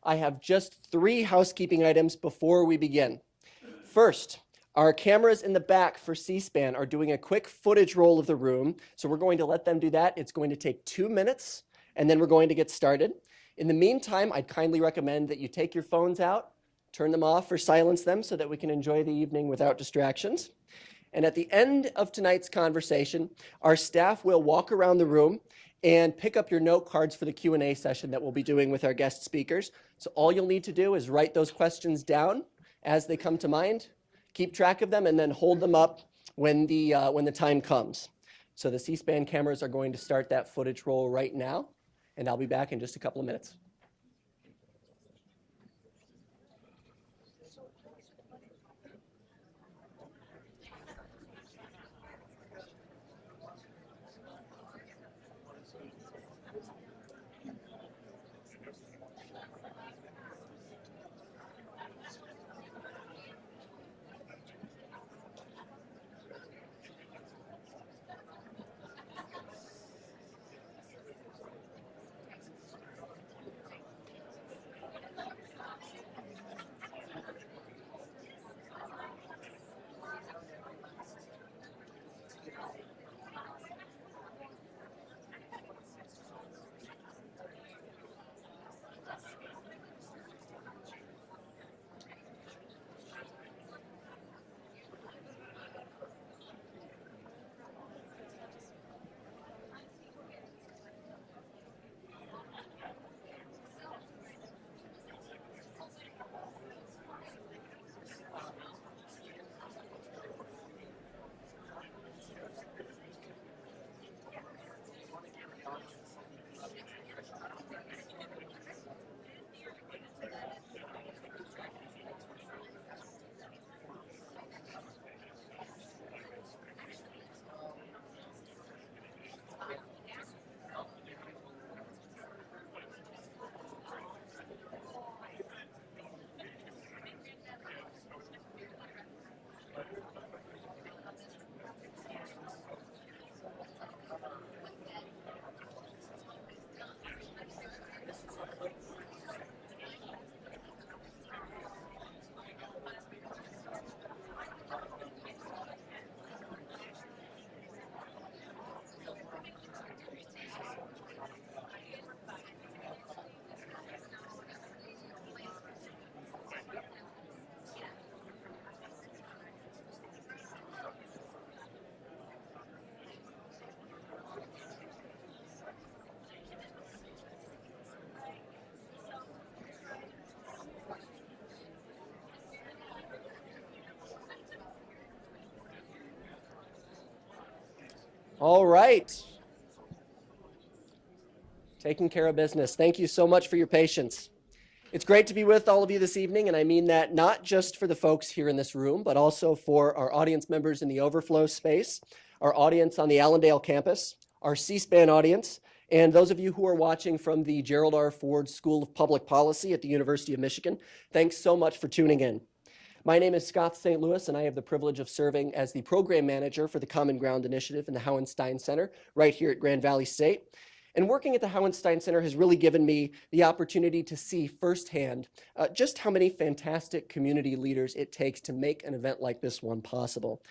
I have just 3 housekeeping items before we begin. First, our cameras in the back for C-SPAN are doing a quick footage roll of the room, so we're going to let them do that. It's going to take 2 minutes, and then we're going to get started. In the meantime, I'd kindly recommend that you take your phones out, turn them off or silence them so that we can enjoy the evening without distractions. And at the end of tonight's conversation, our staff will walk around the room and pick up your note cards for the Q&A session that we'll be doing with our guest speakers. So all you'll need to do is write those questions down as they come to mind, keep track of them, and then hold them up when the time comes. So the C-SPAN cameras are going to start that footage roll right now, and I'll be back in just a couple of minutes. All right. Taking care of business. Thank you so much for your patience. It's great to be with all of you this evening, and I mean that not just for the folks here in this room, but also for our audience members in the overflow space, our audience on the Allendale campus, our C-SPAN audience, and those of you who are watching from the Gerald R. Ford School of Public Policy at the University of Michigan. Thanks so much for tuning in. My name is Scott St. Louis, and I have the privilege of serving as the program manager for the Common Ground Initiative in the Hauenstein Center right here at Grand Valley State. And working at the Hauenstein Center has really given me the opportunity to see firsthand just how many fantastic community leaders it takes to make an event like this one possible.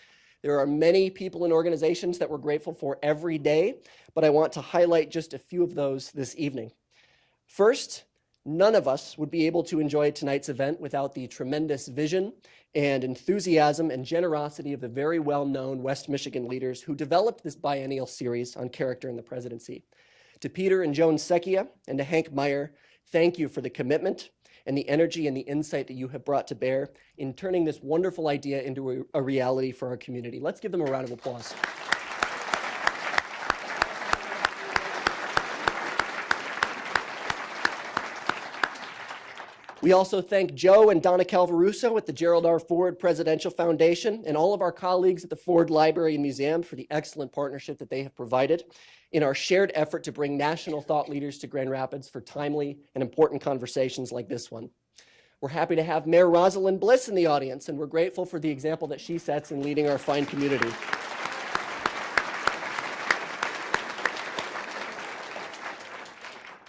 There are many people and organizations that we're grateful for every day, but I want to highlight just a few of those this evening. First, none of us would be able to enjoy tonight's event without the tremendous vision and enthusiasm and generosity of the very well-known West Michigan leaders who developed this biennial series on character in the presidency. To Peter and Joan Secchia and to Hank Meijer, thank you for the commitment and the energy and the insight that you have brought to bear in turning this wonderful idea into a reality for our community. Let's give them a round of applause. We also thank Joe and Donna Calvaruso at the Gerald R. Ford Presidential Foundation and all of our colleagues at the Ford Library and Museum for the excellent partnership that they have provided in our shared effort to bring national thought leaders to Grand Rapids for timely and important conversations like this one. We're happy to have Mayor Rosalind Bliss in the audience, and we're grateful for the example that she sets in leading our fine community.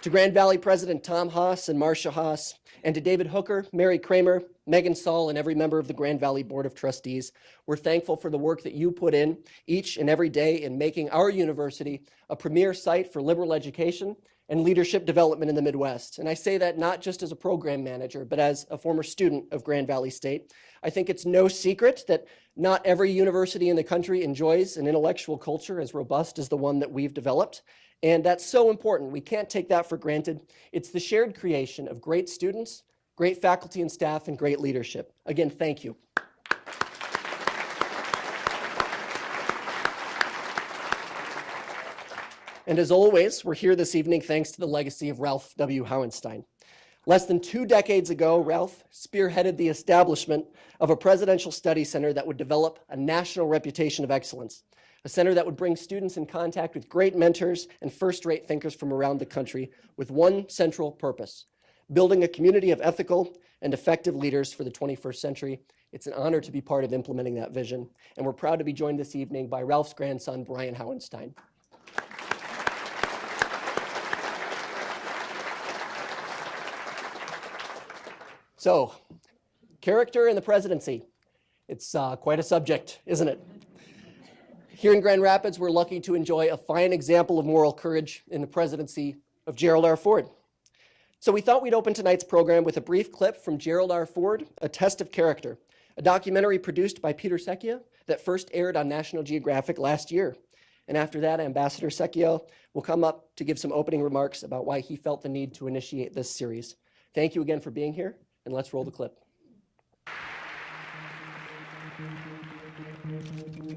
To Grand Valley President Tom Haas and Marcia Haas, and to David Hooker, Mary Kramer, Megan Saul, and every member of the Grand Valley Board of Trustees, we're thankful for the work that you put in each and every day in making our university a premier site for liberal education and leadership development in the Midwest. And I say that not just as a program manager, but as a former student of Grand Valley State. I think it's no secret that not every university in the country enjoys an intellectual culture as robust as the one that we've developed. And that's so important. We can't take that for granted. It's the shared creation of great students, great faculty and staff, and great leadership. Again, thank you. And as always, we're here this evening thanks to the legacy of Ralph W. Hauenstein. Less than 2 decades ago, Ralph spearheaded the establishment of a presidential study center that would develop a national reputation of excellence, a center that would bring students in contact with great mentors and first-rate thinkers from around the country with one central purpose: building a community of ethical and effective leaders for the 21st century. It's an honor to be part of implementing that vision, and we're proud to be joined this evening by Ralph's grandson, Brian Hauenstein. So, character in the presidency. It's quite a subject, isn't it? Here in Grand Rapids, we're lucky to enjoy a fine example of moral courage in the presidency of Gerald R. Ford. So we thought we'd open tonight's program with a brief clip from Gerald R. Ford, A Test of Character, a documentary produced by Peter Secchia that first aired on National Geographic last year. And after that, Ambassador Secchia will come up to give some opening remarks about why he felt the need to initiate this series. Thank you again for being here, and let's roll the clip.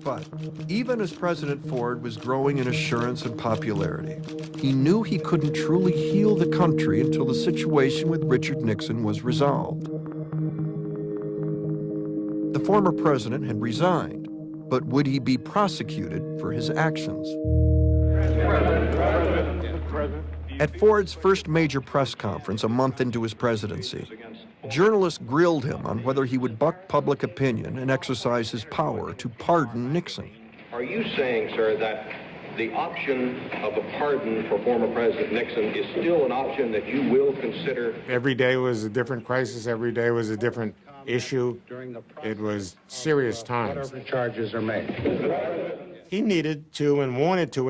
But even as President Ford was growing in assurance and popularity, he knew he couldn't truly heal the country until the situation with Richard Nixon was resolved. The former president had resigned, but would he be prosecuted for his actions? At Ford's first major press conference a month into his presidency, journalists grilled him on whether he would buck public opinion and exercise his power to pardon Nixon. Are you saying, sir, that the option of a pardon for former President Nixon is still an option that you will consider? Every day was a different crisis. Every day was a different issue. It was serious times. Whatever charges are made. He needed to and wanted to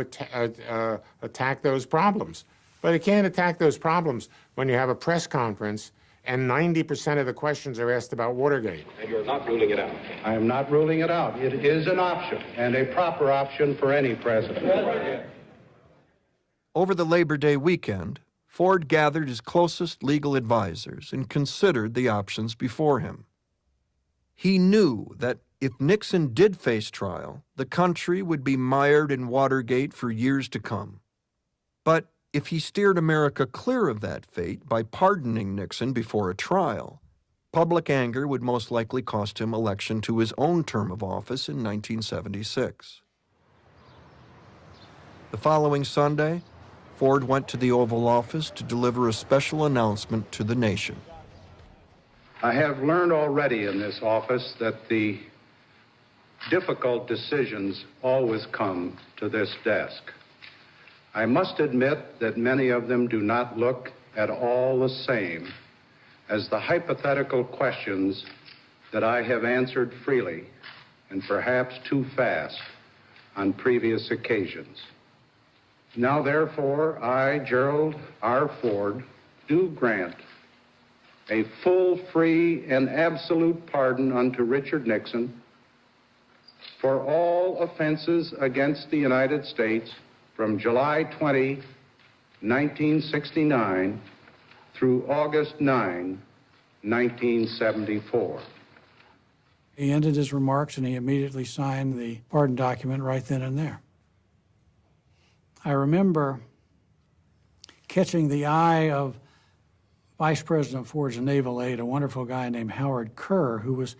attack those problems. But he can't attack those problems when you have a press conference and 90% of the questions are asked about Watergate. And you're not ruling it out? I am not ruling it out. It is an option, and a proper option for any president. Over the Labor Day weekend, Ford gathered his closest legal advisors and considered the options before him. He knew that if Nixon did face trial, the country would be mired in Watergate for years to come. But if he steered America clear of that fate by pardoning Nixon before a trial, public anger would most likely cost him election to his own term of office in 1976. The following Sunday, Ford went to the Oval Office to deliver a special announcement to the nation. I have learned already in this office that the difficult decisions always come to this desk. I must admit that many of them do not look at all the same as the hypothetical questions that I have answered freely and perhaps too fast on previous occasions. Now, therefore, I, Gerald R. Ford, do grant a full, free, and absolute pardon unto Richard Nixon for all offenses against the United States from July 20, 1969 through August 9, 1974. He ended his remarks and he immediately signed the pardon document right then and there. I remember catching the eye of Vice President Ford's naval aide, a wonderful guy named Howard Kerr, who was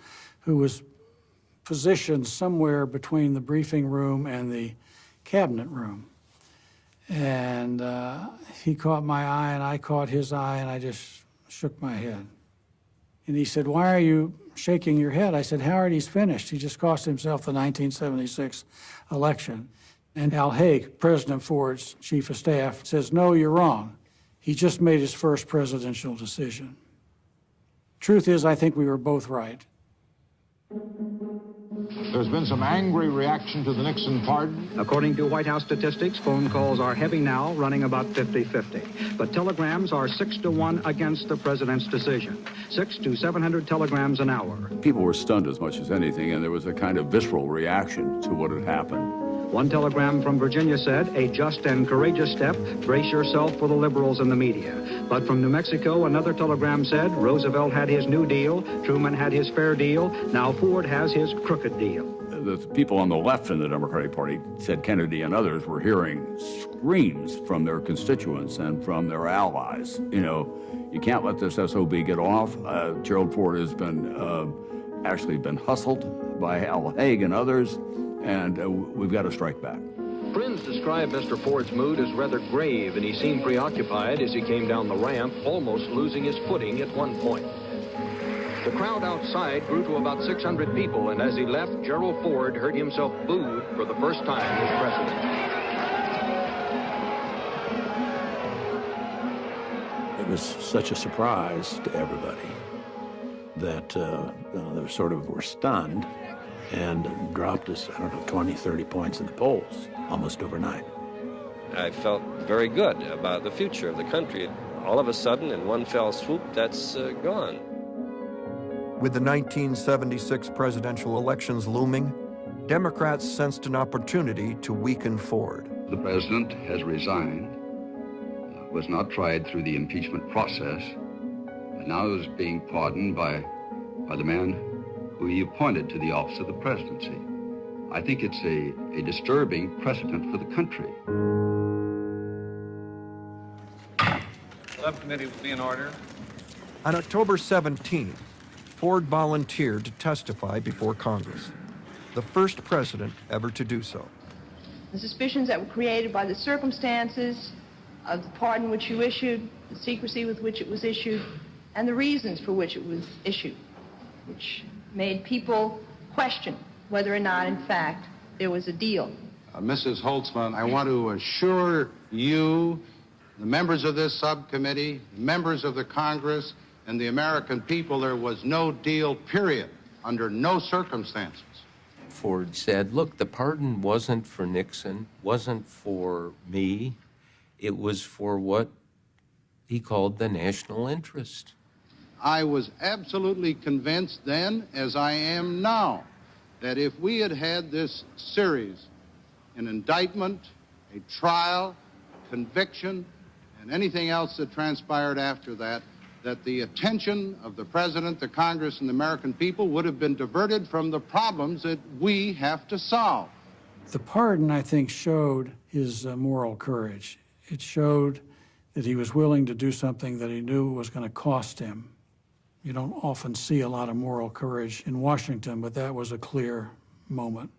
positioned somewhere between the briefing room and the cabinet room. And he caught my eye and I caught his eye and I just shook my head. And he said, "Why are you shaking your head?" I said, "Howard, he's finished. He just cost himself the 1976 election." And Al Haig, President Ford's chief of staff, says, "No, you're wrong. He just made his first presidential decision. Truth is, I think we were both right. There's been some angry reaction to the Nixon pardon. According to White House statistics, phone calls are heavy now, running about 50-50. But telegrams are 6-1 against the president's decision. 600 to 700 telegrams an hour. People were stunned as much as anything, and there was a kind of visceral reaction to what had happened. One telegram from Virginia said, "A just and courageous step. Brace yourself for the liberals and the media." But from New Mexico, another telegram said, "Roosevelt had his New Deal, Truman had his Fair Deal, now Ford has his crooked deal." The people on the left in the Democratic Party said Kennedy and others were hearing screams from their constituents and from their allies. You know, you can't let this SOB get off. Gerald Ford has been actually been hustled by Al Haig and others, and we've got to strike back. Friends describe Mr. Ford's mood as rather grave, and he seemed preoccupied as he came down the ramp, almost losing his footing at one point. The crowd outside grew to about 600 people, and as he left, Gerald Ford heard himself booed for the first time as president. It was such a surprise to everybody that they sort of were stunned and dropped us, 20, 30 points in the polls almost overnight. I felt very good about the future of the country. All of a sudden, in one fell swoop, that's gone. With the 1976 presidential elections looming, Democrats sensed an opportunity to weaken Ford. The president has resigned, was not tried through the impeachment process, and now is being pardoned by the man who he appointed to the office of the presidency. I think it's a disturbing precedent for the country. Subcommittee will be in order. On October 17, Ford volunteered to testify before Congress, the first president ever to do so. The suspicions that were created by the circumstances of the pardon which you issued, the secrecy with which it was issued, and the reasons for which it was issued, which made people question whether or not, in fact, there was a deal. Mrs. Holtzman, I want to assure you, the members of this subcommittee, members of the Congress, and the American people, there was no deal, period, under no circumstances. Ford said, look, the pardon wasn't for Nixon, wasn't for me. It was for what he called the national interest. I was absolutely convinced then, as I am now, that if we had had this series, an indictment, a trial, conviction, and anything else that transpired after that, that the attention of the President, the Congress, and the American people would have been diverted from the problems that we have to solve. The pardon, I think, showed his moral courage. It showed that he was willing to do something that he knew was going to cost him. You don't often see a lot of moral courage in Washington, but that was a clear moment.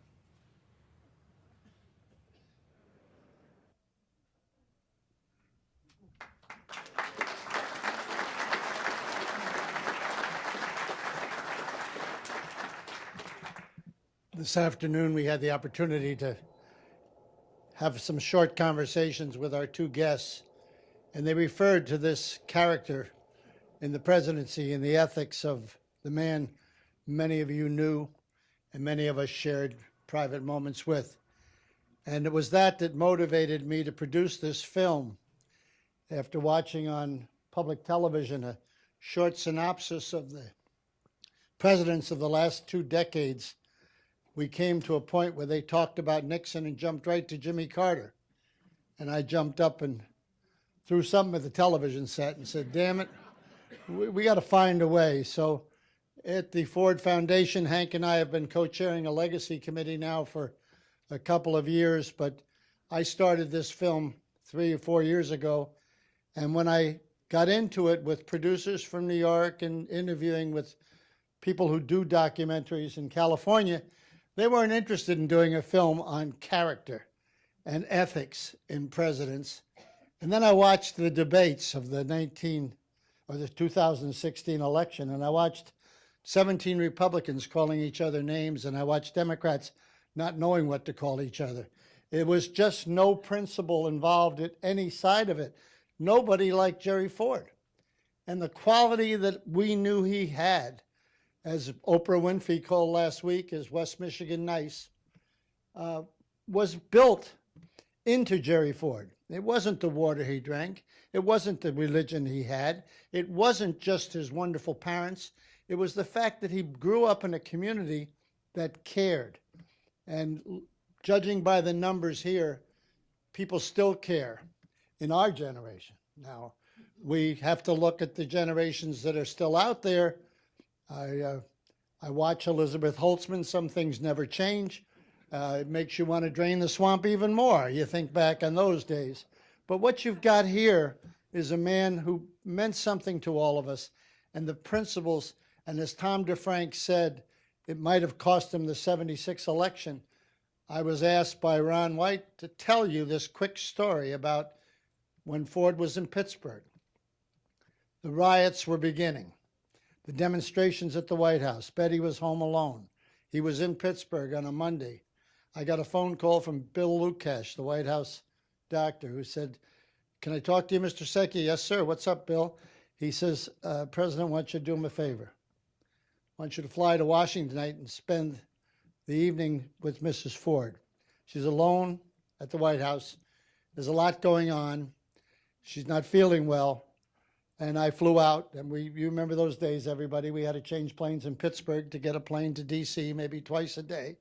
This afternoon, we had the opportunity to have some short conversations with our two guests, and they referred to this character in the presidency and the ethics of the man many of you knew and many of us shared private moments with. And it was that motivated me to produce this film. After watching on public television a short synopsis of the presidents of the last 2 decades, we came to a point where they talked about Nixon and jumped right to Jimmy Carter. And I jumped up and threw something at the television set and said, damn it, we got to find a way. So at the Ford Foundation, Hank and I have been co-chairing a legacy committee now for a couple of years, but I started this film 3 or 4 years ago. And when I got into it with producers from New York and interviewing with people who do documentaries in California, they weren't interested in doing a film on character and ethics in presidents. And then I watched the debates of the 2016 election, and I watched 17 Republicans calling each other names, and I watched Democrats not knowing what to call each other. It was just no principle involved at any side of it. nobody liked Jerry Ford. And the quality that we knew he had, as Oprah Winfrey called last week, as West Michigan nice, was built into Jerry Ford. It wasn't the water he drank. It wasn't the religion he had. It wasn't just his wonderful parents. It was the fact that he grew up in a community that cared. And judging by the numbers here, people still care in our generation. Now, we have to look at the generations that are still out there. I watch Elizabeth Holtzman. Some things never change. It makes you want to drain the swamp even more. You think back on those days. But what you've got here is a man who meant something to all of us, and the principles, and as Tom DeFrank said, it might have cost him the '76 election. I was asked by Ron White to tell you this quick story about when Ford was in Pittsburgh. The riots were beginning. The demonstrations at the White House. Betty was home alone. He was in Pittsburgh on a Monday. I got a phone call from Bill Lukash, the White House doctor, who said, "Can I talk to you, Mr. Secchia?" "Yes, sir. What's up, Bill?" He says, "President wants you to do him a favor. I want you to fly to Washington tonight and spend the evening with Mrs. Ford. She's alone at the White House. There's a lot going on. She's not feeling well." And I flew out, and you remember those days, everybody. We had to change planes in Pittsburgh to get a plane to D.C. maybe twice a day.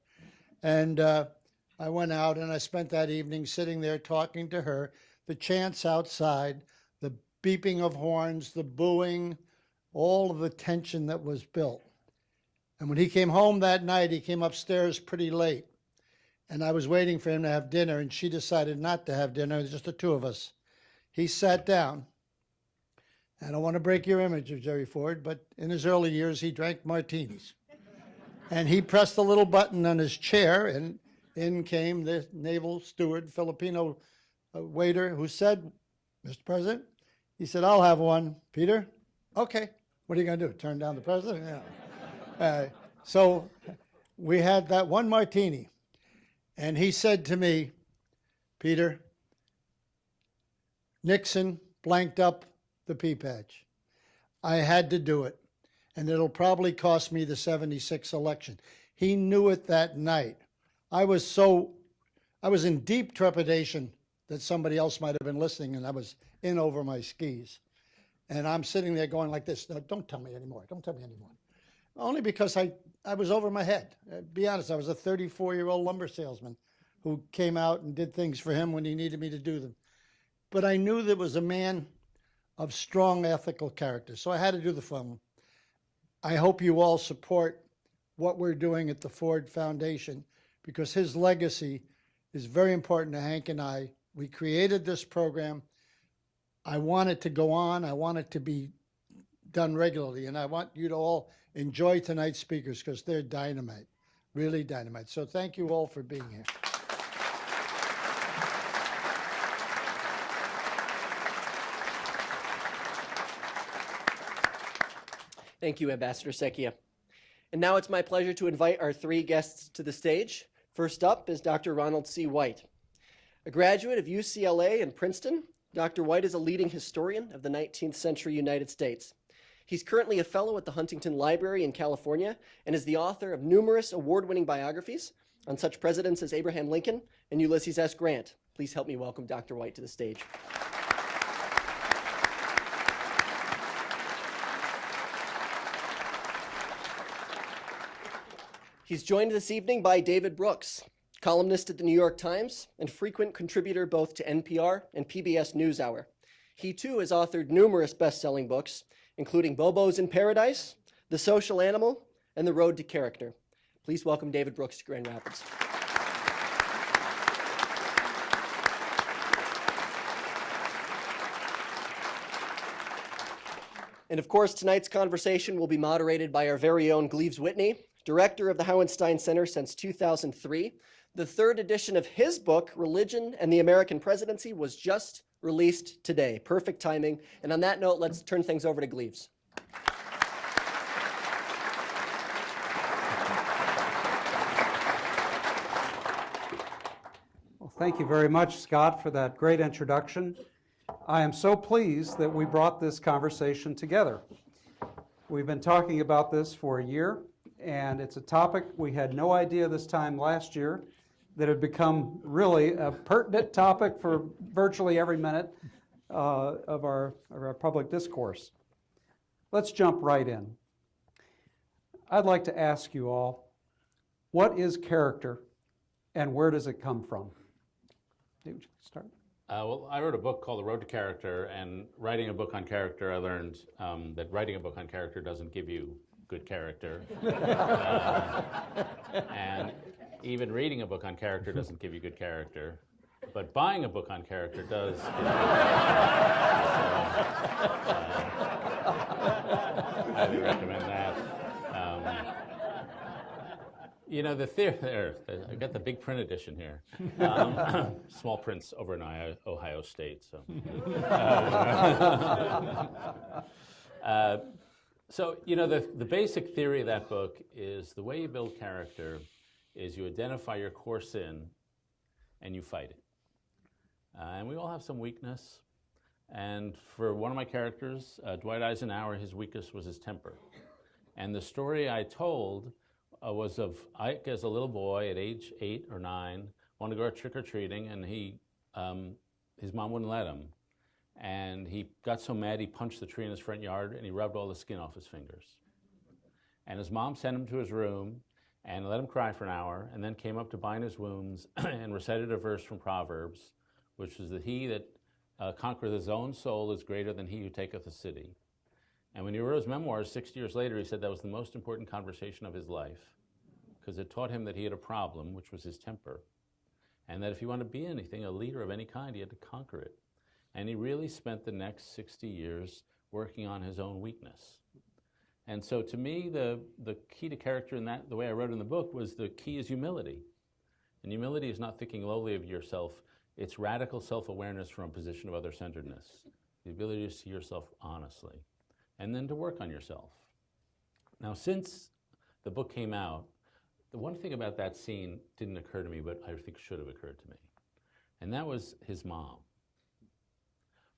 And I went out, and I spent that evening sitting there talking to her. The chants outside, the beeping of horns, the booing, all of the tension that was built. And when he came home that night, he came upstairs pretty late. And I was waiting for him to have dinner, and she decided not to have dinner, just the two of us. He sat down. I don't want to break your image of Jerry Ford, but in his early years, he drank martinis. And he pressed a little button on his chair, and in came the naval steward, Filipino waiter, who said, "Mr. President," he said, "I'll have one." "Peter?" "Okay." "What are you going to do, turn down the president?" Yeah. So we had that one martini, and he said to me, "Peter, Nixon blanked up the pea patch. I had to do it, and it'll probably cost me the '76 election." He knew it that night. I was in deep trepidation that somebody else might have been listening, and I was in over my skis. And I'm sitting there going like this, "No, don't tell me anymore, don't tell me anymore." Only because I was over my head. Be honest, I was a 34-year-old lumber salesman who came out and did things for him when he needed me to do them. But I knew there was a man of strong ethical character, so I had to do the film. I hope you all support what we're doing at the Ford Foundation, because his legacy is very important to Hank and I. We created this program. I want it to go on. I want it to be done regularly, and I want you to all enjoy tonight's speakers because they're dynamite, really dynamite. So thank you all for being here. Thank you, Ambassador Secchia. And now it's my pleasure to invite our three guests to the stage. First up is Dr. Ronald C. White. A graduate of UCLA and Princeton, Dr. White is a leading historian of the 19th century United States. He's currently a fellow at the Huntington Library in California and is the author of numerous award-winning biographies on such presidents as Abraham Lincoln and Ulysses S. Grant. Please help me welcome Dr. White to the stage. He's joined this evening by David Brooks, columnist at the New York Times and frequent contributor both to NPR and PBS NewsHour. He too has authored numerous best-selling books, including Bobo's in Paradise, The Social Animal, and The Road to Character. Please welcome David Brooks to Grand Rapids. And of course, tonight's conversation will be moderated by our very own Gleaves Whitney, director of the Hauenstein Center since 2003. The third edition of his book, Religion and the American Presidency, was just released today. Perfect timing. And on that note, let's turn things over to Gleaves. Well, thank you very much, Scott, for that great introduction. I am so pleased that we brought this conversation together. We've been talking about this for a year, and it's a topic we had no idea this time last year that had become really a pertinent topic for virtually every minute of our public discourse. Let's jump right in. I'd like to ask you all, what is character and where does it come from? Would you start? Well, I wrote a book called The Road to Character, and writing a book on character, I learned that writing a book on character doesn't give you good character. And even reading a book on character doesn't give you good character. But buying a book on character does. I highly recommend that. You know, the theory there, I got the big print edition here. Small prints over in Ohio State. So, you know, the basic theory of that book is the way you build character is you identify your core sin and you fight it. And we all have some weakness. And for one of my characters, Dwight Eisenhower, his weakness was his temper. And the story I told was of Ike as a little boy at age 8 or 9, wanted to go trick-or-treating, and his mom wouldn't let him. And he got so mad he punched the tree in his front yard and he rubbed all the skin off his fingers. And his mom sent him to his room and let him cry for an hour, and then came up to bind his wounds and recited a verse from Proverbs, which is that he that conquereth his own soul is greater than he who taketh a city. And when he wrote his memoirs 60 years later, he said that was the most important conversation of his life, because it taught him that he had a problem, which was his temper, and that if he wanted to be anything, a leader of any kind, he had to conquer it. And he really spent the next 60 years working on his own weakness. And so to me, the key to character in that, the way I wrote in the book, was the key is humility. And humility is not thinking lowly of yourself. It's radical self-awareness from a position of other-centeredness, the ability to see yourself honestly, and then to work on yourself. Now, since the book came out, the one thing about that scene didn't occur to me, but I think should have occurred to me, and that was his mom.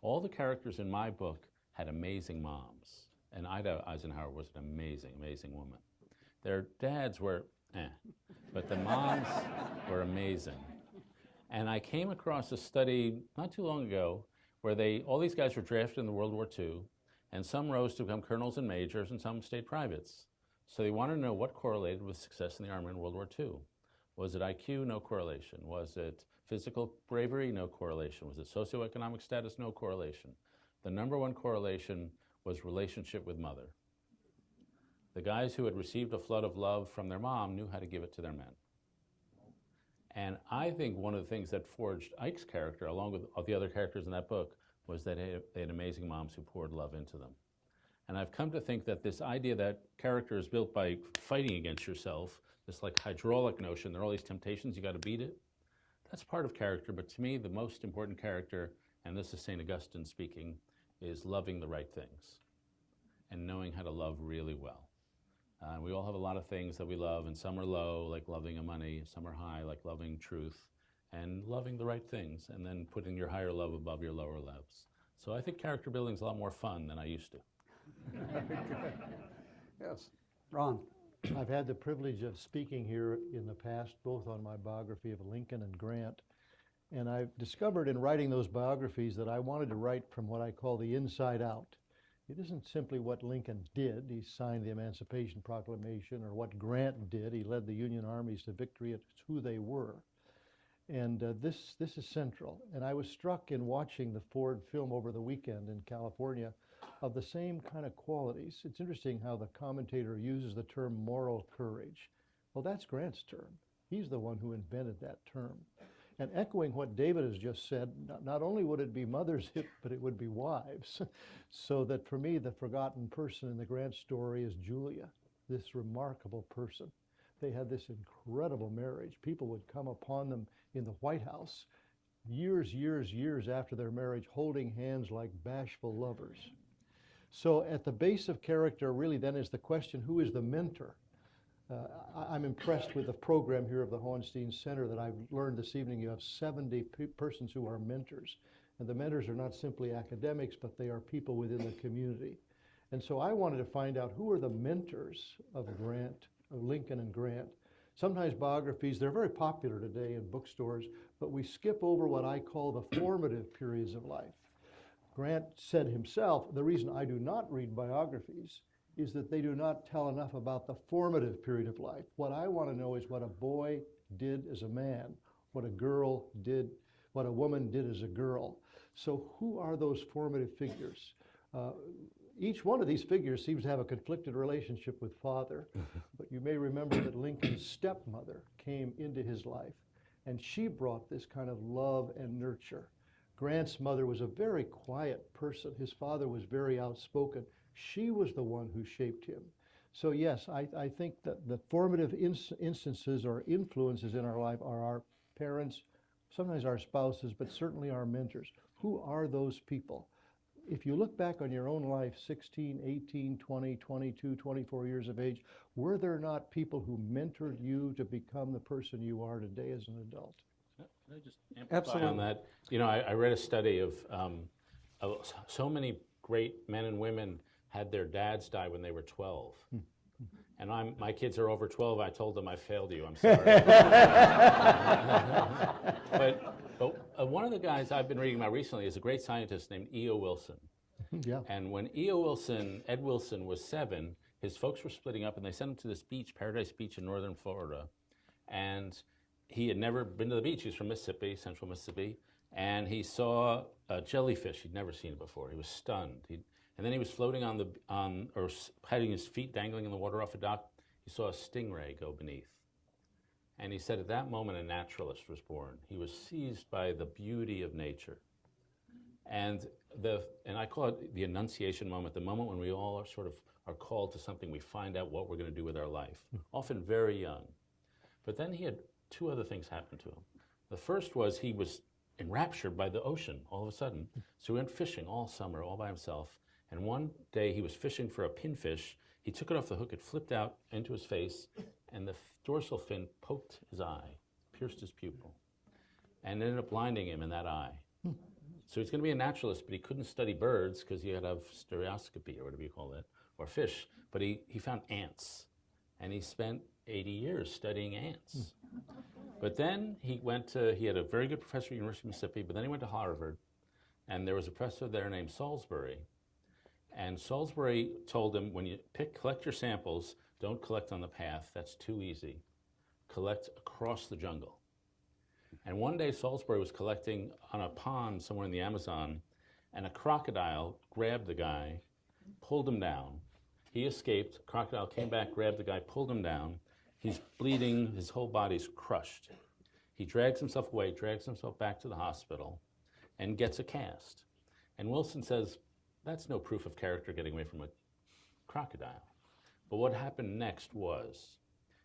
All the characters in my book had amazing moms, and Ida Eisenhower was an amazing, amazing woman. Their dads were but the moms were amazing. And I came across a study not too long ago where all these guys were drafted in the World War II, and some rose to become colonels and majors, and some stayed privates. So they wanted to know what correlated with success in the Army in World War II. Was it IQ? No correlation. Was it physical bravery? No correlation. Was it socioeconomic status? No correlation. The number one correlation was relationship with mother. The guys who had received a flood of love from their mom knew how to give it to their men. And I think one of the things that forged Ike's character, along with all the other characters in that book, was that they had amazing moms who poured love into them. And I've come to think that this idea that character is built by fighting against yourself, this like hydraulic notion, there are all these temptations, you got to beat it, that's part of character. But to me, the most important character, and this is St. Augustine speaking, is loving the right things and knowing how to love really well. We all have a lot of things that we love, and some are low, like loving money, some are high, like loving truth, and loving the right things, and then putting your higher love above your lower loves. So I think character building is a lot more fun than I used to. Yes. Ron. I've had the privilege of speaking here in the past, both on my biography of Lincoln and Grant, and I've discovered in writing those biographies that I wanted to write from what I call the inside out. It isn't simply what Lincoln did, he signed the Emancipation Proclamation, or what Grant did, he led the Union armies to victory, it's who they were. And this is central. And I was struck in watching the Ford film over the weekend in California of the same kind of qualities. It's interesting how the commentator uses the term moral courage. Well, that's Grant's term. He's the one who invented that term. And echoing what David has just said, not only would it be mothers, but it would be wives. So that for me, the forgotten person in the Grant story is Julia, this remarkable person. They had this incredible marriage. People would come upon them in the White House years after their marriage, holding hands like bashful lovers. So at the base of character really then is the question, who is the mentor? I'm impressed with the program here of the Hauenstein Center that I've learned this evening. You have 70 persons who are mentors. And the mentors are not simply academics, but they are people within the community. And so I wanted to find out who are the mentors of Lincoln and Grant. Sometimes biographies, they're very popular today in bookstores, but we skip over what I call the formative periods of life. Grant said himself, the reason I do not read biographies is that they do not tell enough about the formative period of life. What I want to know is what a boy did as a man, what a girl did, what a woman did as a girl. So who are those formative figures? Each one of these figures seems to have a conflicted relationship with father, but you may remember that Lincoln's stepmother came into his life, and she brought this kind of love and nurture. Grant's mother was a very quiet person. His father was very outspoken. She was the one who shaped him. So yes, I think that the formative instances or influences in our life are our parents, sometimes our spouses, but certainly our mentors. Who are those people? If you look back on your own life, 16, 18, 20, 22, 24 years of age, were there not people who mentored you to become the person you are today as an adult? Can I just amplify on that? You know, I read a study of so many great men and women had their dads die when they were 12. And my kids are over 12. I told them I failed you. I'm sorry. But one of the guys I've been reading about recently is a great scientist named E.O. Wilson. Yeah. And when Ed Wilson was 7, his folks were splitting up, and they sent him to this beach, Paradise Beach in northern Florida. And he had never been to the beach. He was from Mississippi, central Mississippi. And he saw a jellyfish. He'd never seen it before. He was stunned. And then he was floating or having his feet dangling in the water off a dock. He saw a stingray go beneath. And he said at that moment a naturalist was born. He was seized by the beauty of nature. And I call it the Annunciation moment, the moment when we all are called to something. We find out what we're going to do with our life, often very young. But then he had 2 other things happen to him. The first was he was enraptured by the ocean all of a sudden. So he went fishing all summer, all by himself. And one day he was fishing for a pinfish. He took it off the hook, it flipped out into his face, and the dorsal fin poked his eye, pierced his pupil, and ended up blinding him in that eye. So he's going to be a naturalist, but he couldn't study birds because he had to have stereoscopy or whatever you call it, or fish. But he found ants, and he spent 80 years studying ants. But then he had a very good professor at the University of Mississippi, but then he went to Harvard, and there was a professor there named Salisbury. And Salisbury told him, when you collect your samples, don't collect on the path, that's too easy. Collect across the jungle. And one day Salisbury was collecting on a pond somewhere in the Amazon, and a crocodile grabbed the guy, pulled him down. He escaped, crocodile came back, grabbed the guy, pulled him down. He's bleeding, his whole body's crushed. He drags himself away, drags himself back to the hospital, and gets a cast. And Wilson says, that's no proof of character getting away from a crocodile. But what happened next was,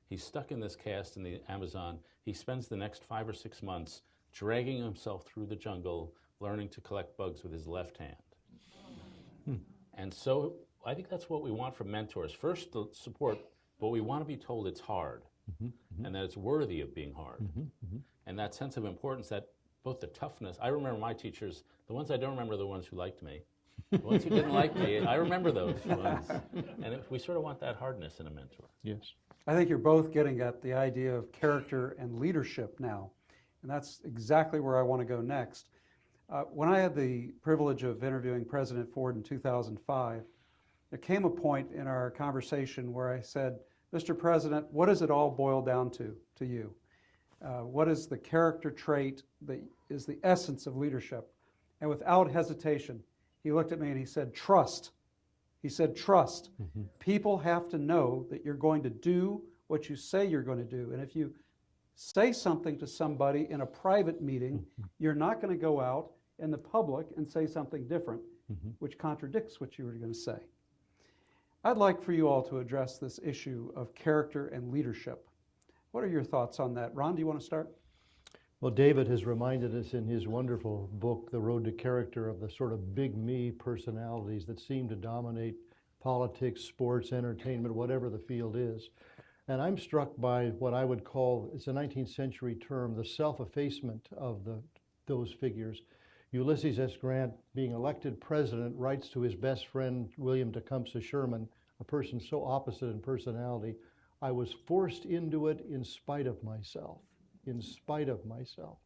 he's stuck in this cast in the Amazon. He spends the next 5 or 6 months dragging himself through the jungle, learning to collect bugs with his left hand. And so I think that's what we want from mentors. First, the support, but we want to be told it's hard, and that it's worthy of being hard. And that sense of importance, that both the toughness, I remember my teachers, the ones I don't remember are the ones who liked me. The ones who didn't like me, I remember those ones. And we sort of want that hardness in a mentor. Yes. I think you're both getting at the idea of character and leadership now. And that's exactly where I want to go next. When I had the privilege of interviewing President Ford in 2005, there came a point in our conversation where I said, Mr. President, what does it all boil down to you? What is the character trait that is the essence of leadership? And without hesitation, he looked at me and he said, trust. He said, trust. People have to know that you're going to do what you say you're going to do. And if you say something to somebody in a private meeting, you're not going to go out in the public and say something different, which contradicts what you were going to say. I'd like for you all to address this issue of character and leadership. What are your thoughts on that? Ron, do you want to start? Well, David has reminded us in his wonderful book, The Road to Character, of the sort of big me personalities that seem to dominate politics, sports, entertainment, whatever the field is. And I'm struck by what I would call, it's a 19th century term, the self-effacement of those figures. Ulysses S. Grant, being elected president, writes to his best friend, William Tecumseh Sherman, a person so opposite in personality, "I was forced into it in spite of myself, in spite of myself.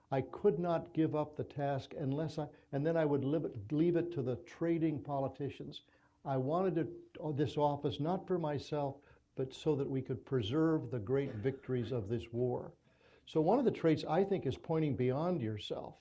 I could not give up the task and then I would leave it to the trading politicians. I wanted this office not for myself, but so that we could preserve the great victories of this war." So one of the traits I think is pointing beyond yourself.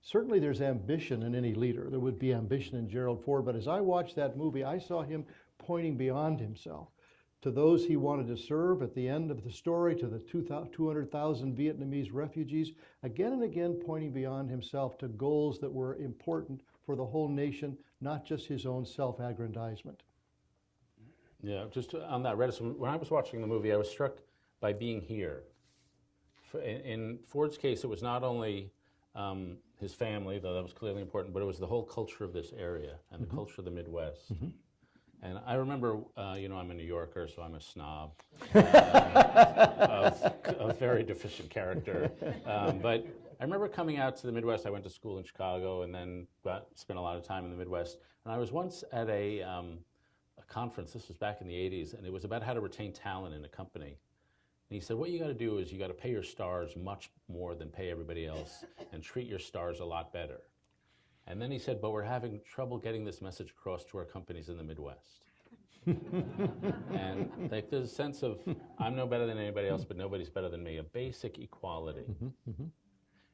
Certainly there's ambition in any leader. There would be ambition in Gerald Ford, but as I watched that movie, I saw him pointing beyond himself to those he wanted to serve at the end of the story, to the 200,000 Vietnamese refugees, again and again pointing beyond himself to goals that were important for the whole nation, not just his own self-aggrandizement. Yeah, just on that, when I was watching the movie, I was struck by being here. In Ford's case, it was not only his family, though that was clearly important, but it was the whole culture of this area and the culture of the Midwest. And I remember, I'm a New Yorker, so I'm a snob of very deficient character. But I remember coming out to the Midwest. I went to school in Chicago and then spent a lot of time in the Midwest. And I was once at a conference, this was back in the 80s, and it was about how to retain talent in a company. And he said, what you got to do is you got to pay your stars much more than pay everybody else and treat your stars a lot better. And then he said, but we're having trouble getting this message across to our companies in the Midwest. And like there's a sense of, I'm no better than anybody else, but nobody's better than me, a basic equality.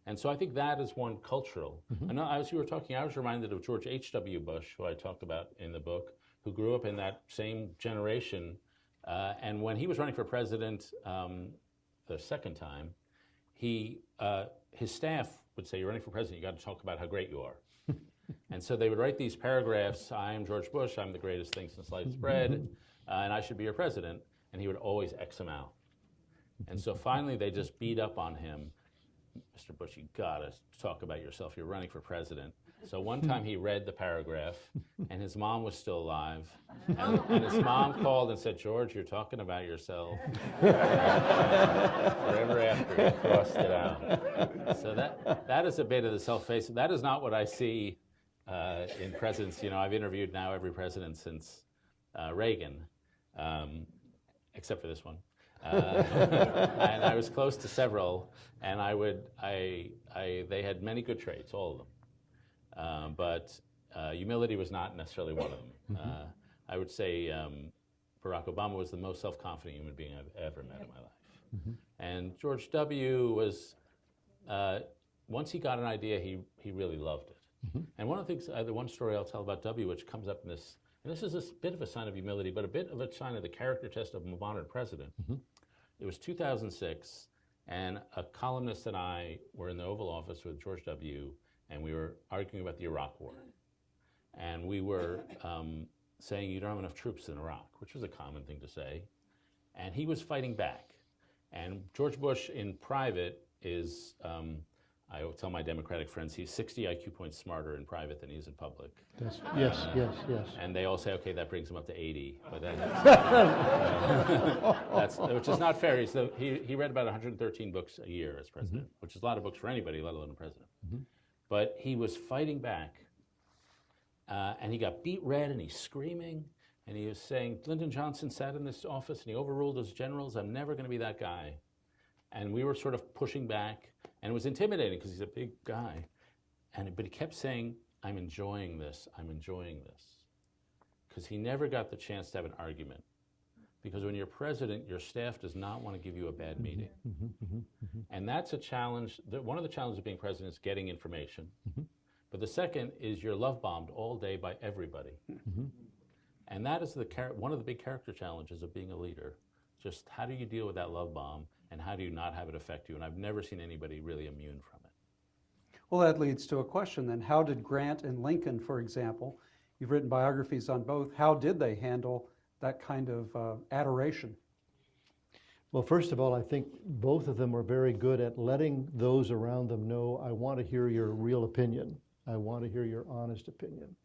And so I think that is one cultural. And as you were talking, I was reminded of George H.W. Bush, who I talked about in the book, who grew up in that same generation. And when he was running for president the second time, his staff would say, you're running for president, you got to talk about how great you are. And so they would write these paragraphs, I am George Bush, I'm the greatest thing since sliced bread, and I should be your president. And he would always X them out. And so finally they just beat up on him. Mr. Bush, you gotta talk about yourself, you're running for president. So one time he read the paragraph, and his mom was still alive, and his mom called and said, George, you're talking about yourself. Forever after, he crossed it out. So that is a bit of the self-facing. That is not what I see in presidents. I've interviewed now every president since Reagan, except for this one. And I was close to several, and they had many good traits, all of them. But humility was not necessarily one of them. I would say Barack Obama was the most self-confident human being I've ever met in my life. And George W. was, once he got an idea, he really loved it. And one of the things, the one story I'll tell about W, which comes up in this, and this is a bit of a sign of humility, but a bit of a sign of the character test of a modern president. It was 2006, and a columnist and I were in the Oval Office with George W., and we were arguing about the Iraq War. And we were saying you don't have enough troops in Iraq, which was a common thing to say. And he was fighting back. And George Bush in private is, I will tell my Democratic friends, he's 60 IQ points smarter in private than he is in public. Yes. And they all say, okay, that brings him up to 80. But that's which is not fair. He read about 113 books a year as president, which is a lot of books for anybody, let alone a president. But he was fighting back, and he got beat red, and he's screaming, and he was saying, Lyndon Johnson sat in this office, and he overruled those generals. I'm never going to be that guy. And we were sort of pushing back, and it was intimidating because he's a big guy. But he kept saying, I'm enjoying this, because he never got the chance to have an argument. Because when you're president, your staff does not want to give you a bad meeting. And that's a challenge. One of the challenges of being president is getting information. But the second is you're love bombed all day by everybody. And that is one of the big character challenges of being a leader. Just how do you deal with that love bomb, and how do you not have it affect you? And I've never seen anybody really immune from it. Well, that leads to a question then. How did Grant and Lincoln, for example, you've written biographies on both, how did they handle that kind of adoration? Well, first of all, I think both of them were very good at letting those around them know, I want to hear your real opinion. I want to hear your honest opinion.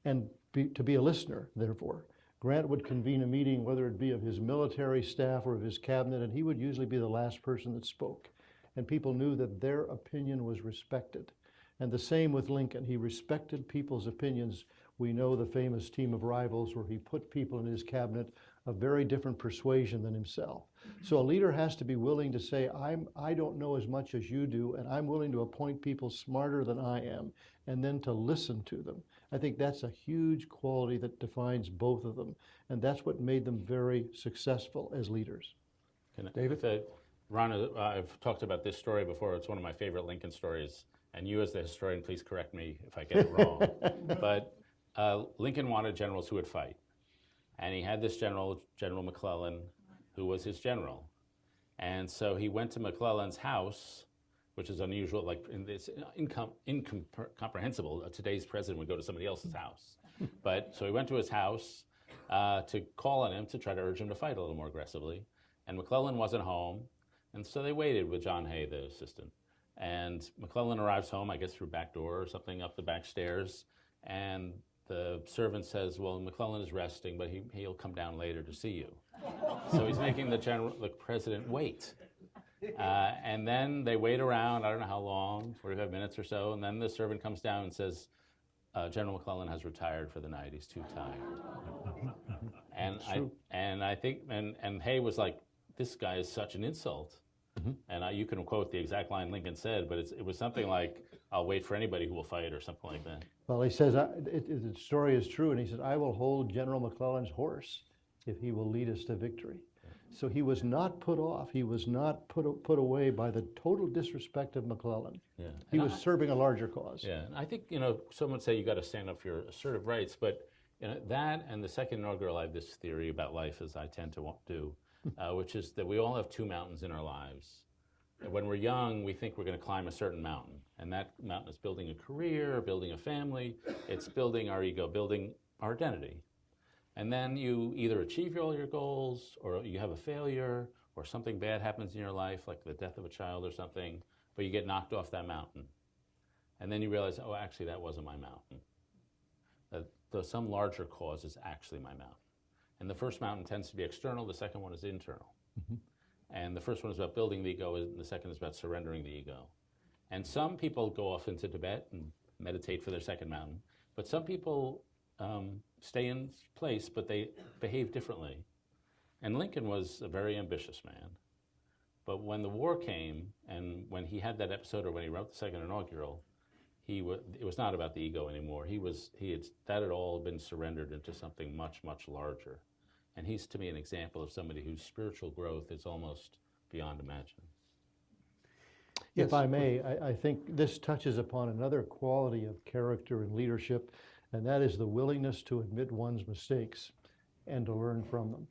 And to be a listener, therefore. Grant would convene a meeting, whether it be of his military staff or of his cabinet, and he would usually be the last person that spoke. And people knew that their opinion was respected. And the same with Lincoln. He respected people's opinions. We know the famous team of rivals where he put people in his cabinet of very different persuasion than himself. So a leader has to be willing to say, I don't know as much as you do, and I'm willing to appoint people smarter than I am, and then to listen to them. I think that's a huge quality that defines both of them, and that's what made them very successful as leaders. David? Ron, I've talked about this story before. It's one of my favorite Lincoln stories, and you as the historian, please correct me if I get it wrong. But Lincoln wanted generals who would fight. And he had this general, General McClellan, who was his general. And so he went to McClellan's house, which is unusual, like it's incomprehensible. Today's president would go to somebody else's house. But so he went to his house to call on him to try to urge him to fight a little more aggressively. And McClellan wasn't home. And so they waited with John Hay, the assistant. And McClellan arrives home, I guess through back door or something, up the back stairs. And the servant says, well, McClellan is resting, but he'll come down later to see you. So he's making the president wait. And then they wait around, I don't know how long, 45 minutes or so, and then the servant comes down and says, General McClellan has retired for the night, he's too tired. And I think Hay was like, this guy is such an insult. And you can quote the exact line Lincoln said, but it was something like, I'll wait for anybody who will fight, or something like that. Well, he says, the story is true, and he says, I will hold General McClellan's horse if he will lead us to victory. So he was not put off. He was not put away by the total disrespect of McClellan. Yeah. He was serving a larger cause. Yeah, and I think, some would say you got to stand up for your assertive rights, but that and the second inaugural, I have this theory about life, as I tend to do, which is that we all have two mountains in our lives. When we're young, we think we're going to climb a certain mountain, and that mountain is building a career, building a family, it's building our ego, building our identity. And then you either achieve all your goals, or you have a failure, or something bad happens in your life, like the death of a child or something, but you get knocked off that mountain. And then you realize, oh, actually, that wasn't my mountain. That some larger cause is actually my mountain. And the first mountain tends to be external, the second one is internal. And the first one is about building the ego, and the second is about surrendering the ego. And some people go off into Tibet and meditate for their second mountain, but some people stay in place, but they behave differently. And Lincoln was a very ambitious man. But when the war came, and when he had that episode, or when he wrote the second inaugural, it was not about the ego anymore. That had all been surrendered into something much, much larger. And he's, to me, an example of somebody whose spiritual growth is almost beyond imagining. If I may, I think this touches upon another quality of character and leadership, and that is the willingness to admit one's mistakes and to learn from them.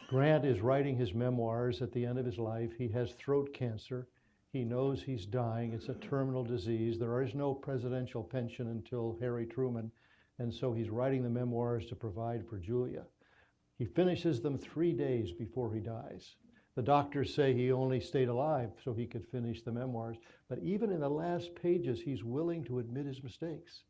Grant is writing his memoirs at the end of his life. He has throat cancer. He knows he's dying. It's a terminal disease. There is no presidential pension until Harry Truman, and so he's writing the memoirs to provide for Julia. He finishes them 3 days before he dies. The doctors say he only stayed alive so he could finish the memoirs. But even in the last pages, he's willing to admit his mistakes.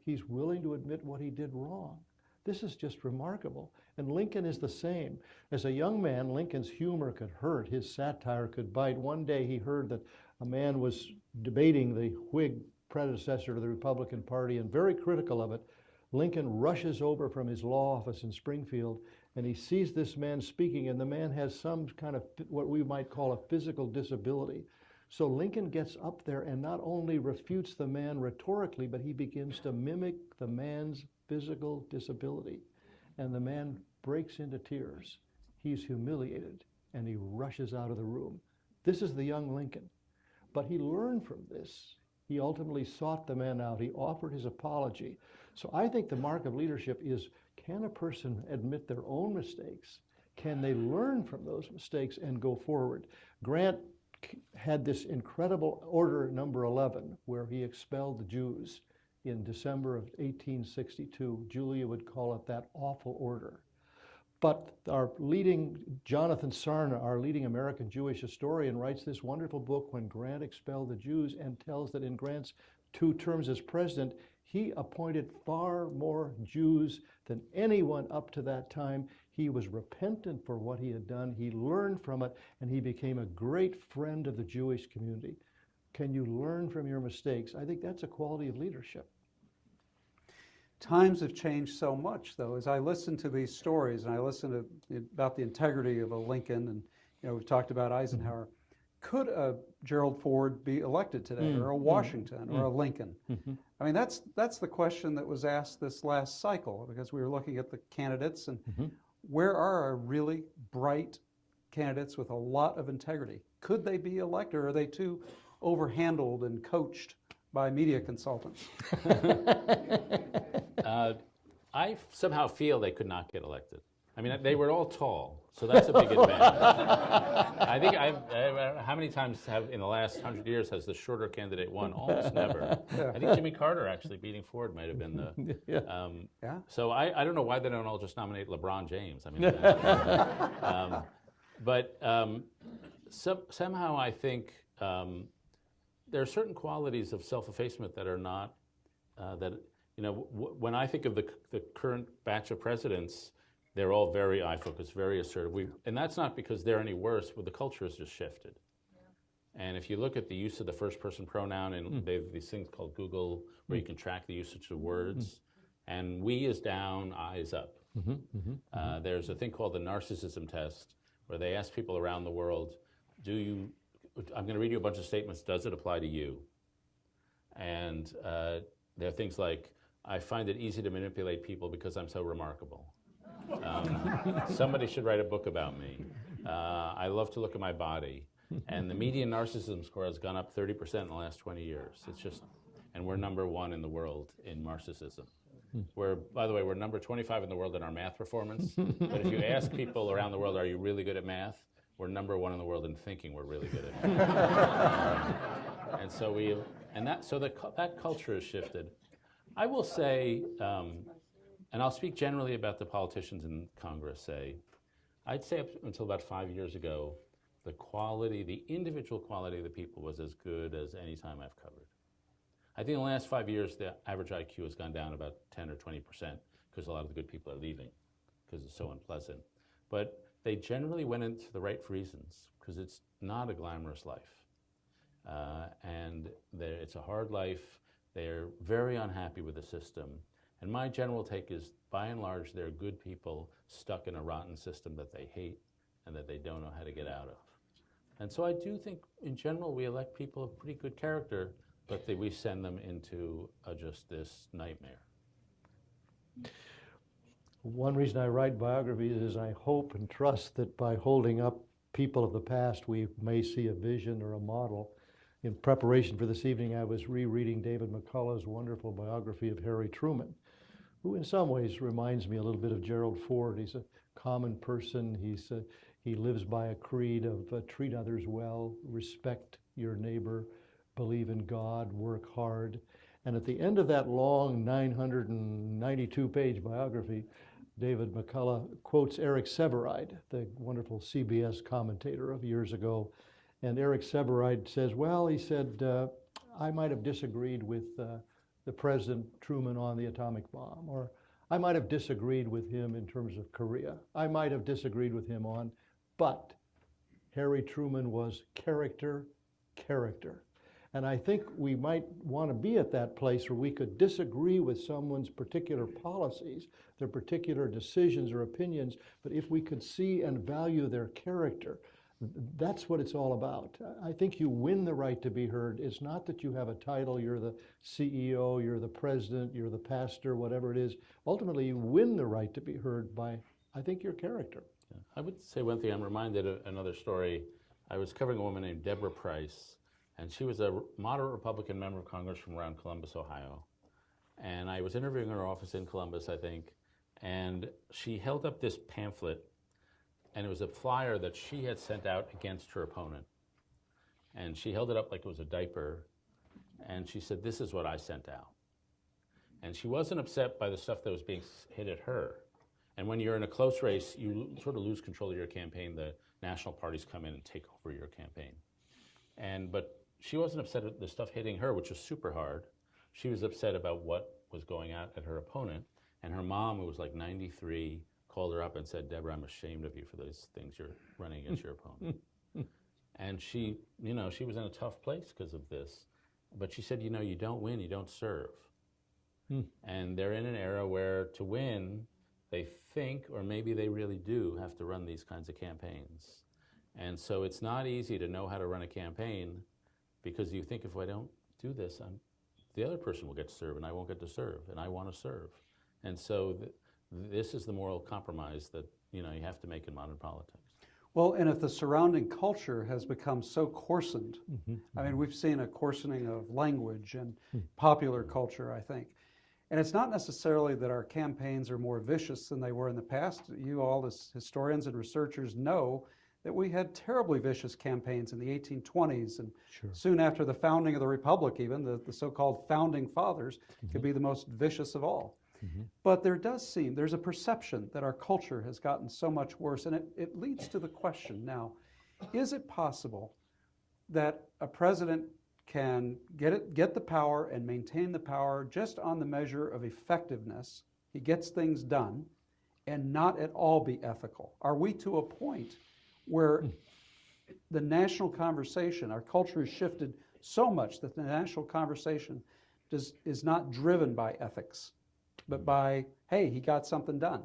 He's willing to admit what he did wrong. This is just remarkable. And Lincoln is the same. As a young man, Lincoln's humor could hurt. His satire could bite. One day he heard that a man was debating the Whig predecessor to the Republican Party and very critical of it. Lincoln rushes over from his law office in Springfield, and he sees this man speaking, and the man has some kind of what we might call a physical disability. So Lincoln gets up there and not only refutes the man rhetorically, but he begins to mimic the man's physical disability. And the man breaks into tears. He's humiliated, and he rushes out of the room. This is the young Lincoln. But he learned from this. He ultimately sought the man out. He offered his apology. So I think the mark of leadership is, can a person admit their own mistakes? Can they learn from those mistakes and go forward? Grant had this incredible order number 11, where he expelled the Jews in December of 1862. Julia would call it that awful order. But our leading, Jonathan Sarna, our leading American Jewish historian, writes this wonderful book, When Grant Expelled the Jews, and tells that in Grant's 2 terms as president, he appointed far more Jews than anyone up to that time. He was repentant for what he had done. He learned from it, and he became a great friend of the Jewish community. Can you learn from your mistakes? I think that's a quality of leadership. Times have changed so much, though. As I listen to these stories, and I listen to about the integrity of a Lincoln, and we've talked about Eisenhower. Could a Gerald Ford be elected today, or a Washington, or a Lincoln? I mean, that's the question that was asked this last cycle, because we were looking at the candidates, and where are our really bright candidates with a lot of integrity? Could they be elected, or are they too overhandled and coached by media consultants? I somehow feel they could not get elected. I mean, they were all tall, so that's a big advantage. I think how many times in the last 100 years has the shorter candidate won? Almost never. I think Jimmy Carter actually beating Ford might have been the. So I don't know why they don't all just nominate LeBron James. I mean, but somehow I think there are certain qualities of self-effacement that are not when I think of the current batch of presidents. They're all very eye-focused, very assertive. And that's not because they're any worse, but the culture has just shifted. Yeah. And if you look at the use of the first-person pronoun, and they have these things called Google, where you can track the usage of words, and we is down, I is up. There's a thing called the narcissism test, where they ask people around the world, I'm going to read you a bunch of statements, does it apply to you? And there are things like, I find it easy to manipulate people because I'm so remarkable. Somebody should write a book about me. I love to look at my body. And the median narcissism score has gone up 30% in the last 20 years. It's just, and we're #1 in the world in narcissism. By the way, we're number 25 in the world in our math performance. But if you ask people around the world, are you really good at math? We're #1 in the world in thinking we're really good at math. And so that culture has shifted. I will say, and I'll speak generally about the politicians in Congress, I'd say up until about 5 years ago, the individual quality of the people was as good as any time I've covered. I think in the last 5 years, the average IQ has gone down about 10 or 20% because a lot of the good people are leaving because it's so unpleasant. But they generally went into the right reasons because it's not a glamorous life. And it's a hard life. They're very unhappy with the system. And my general take is, by and large, they're good people stuck in a rotten system that they hate and that they don't know how to get out of. And so I do think, in general, we elect people of pretty good character, but we send them into just this nightmare. One reason I write biographies is I hope and trust that by holding up people of the past, we may see a vision or a model. In preparation for this evening, I was rereading David McCullough's wonderful biography of Harry Truman, who in some ways reminds me a little bit of Gerald Ford. He's a common person. He lives by a creed of treat others well, respect your neighbor, believe in God, work hard. And at the end of that long 992-page biography, David McCullough quotes Eric Sevareid, the wonderful CBS commentator of years ago. And Eric Sevareid says, well, he said, I might have disagreed with the President Truman on the atomic bomb, or I might have disagreed with him in terms of Korea. I might have disagreed with him on, but Harry Truman was character. And I think we might want to be at that place where we could disagree with someone's particular policies, their particular decisions or opinions, but if we could see and value their character, that's what it's all about. I think you win the right to be heard. It's not that you have a title, you're the CEO, you're the president, you're the pastor, whatever it is. Ultimately, you win the right to be heard by, I think, your character. Yeah. I would say one thing, I'm reminded of another story. I was covering a woman named Deborah Price, and she was a moderate Republican member of Congress from around Columbus, Ohio. And I was interviewing her office in Columbus, I think, and she held up this pamphlet, and it was a flyer that she had sent out against her opponent. And she held it up like it was a diaper, and she said, this is what I sent out. And she wasn't upset by the stuff that was being hit at her. And when you're in a close race, you sort of lose control of your campaign. The national parties come in and take over your campaign. But she wasn't upset at the stuff hitting her, which was super hard. She was upset about what was going out at her opponent. And her mom, who was like 93, called her up and said, Deborah, I'm ashamed of you for those things you're running against your opponent. And she, she was in a tough place because of this. But she said, you don't win, you don't serve. And they're in an era where to win, they think, or maybe they really do, have to run these kinds of campaigns. And so it's not easy to know how to run a campaign, because you think, if I don't do this, the other person will get to serve, and I won't get to serve, and I want to serve. And so this is the moral compromise that you have to make in modern politics. Well, and if the surrounding culture has become so coarsened, I mean, we've seen a coarsening of language and popular culture, I think. And it's not necessarily that our campaigns are more vicious than they were in the past. You all, as historians and researchers, know that we had terribly vicious campaigns in the 1820s, and soon after the founding of the Republic even, the so-called Founding Fathers could be the most vicious of all. But there's a perception that our culture has gotten so much worse, and it leads to the question now, is it possible that a president can get the power and maintain the power just on the measure of effectiveness, he gets things done, and not at all be ethical? Are we to a point where the national conversation, our culture has shifted so much that the national conversation is not driven by ethics, but by, hey, he got something done?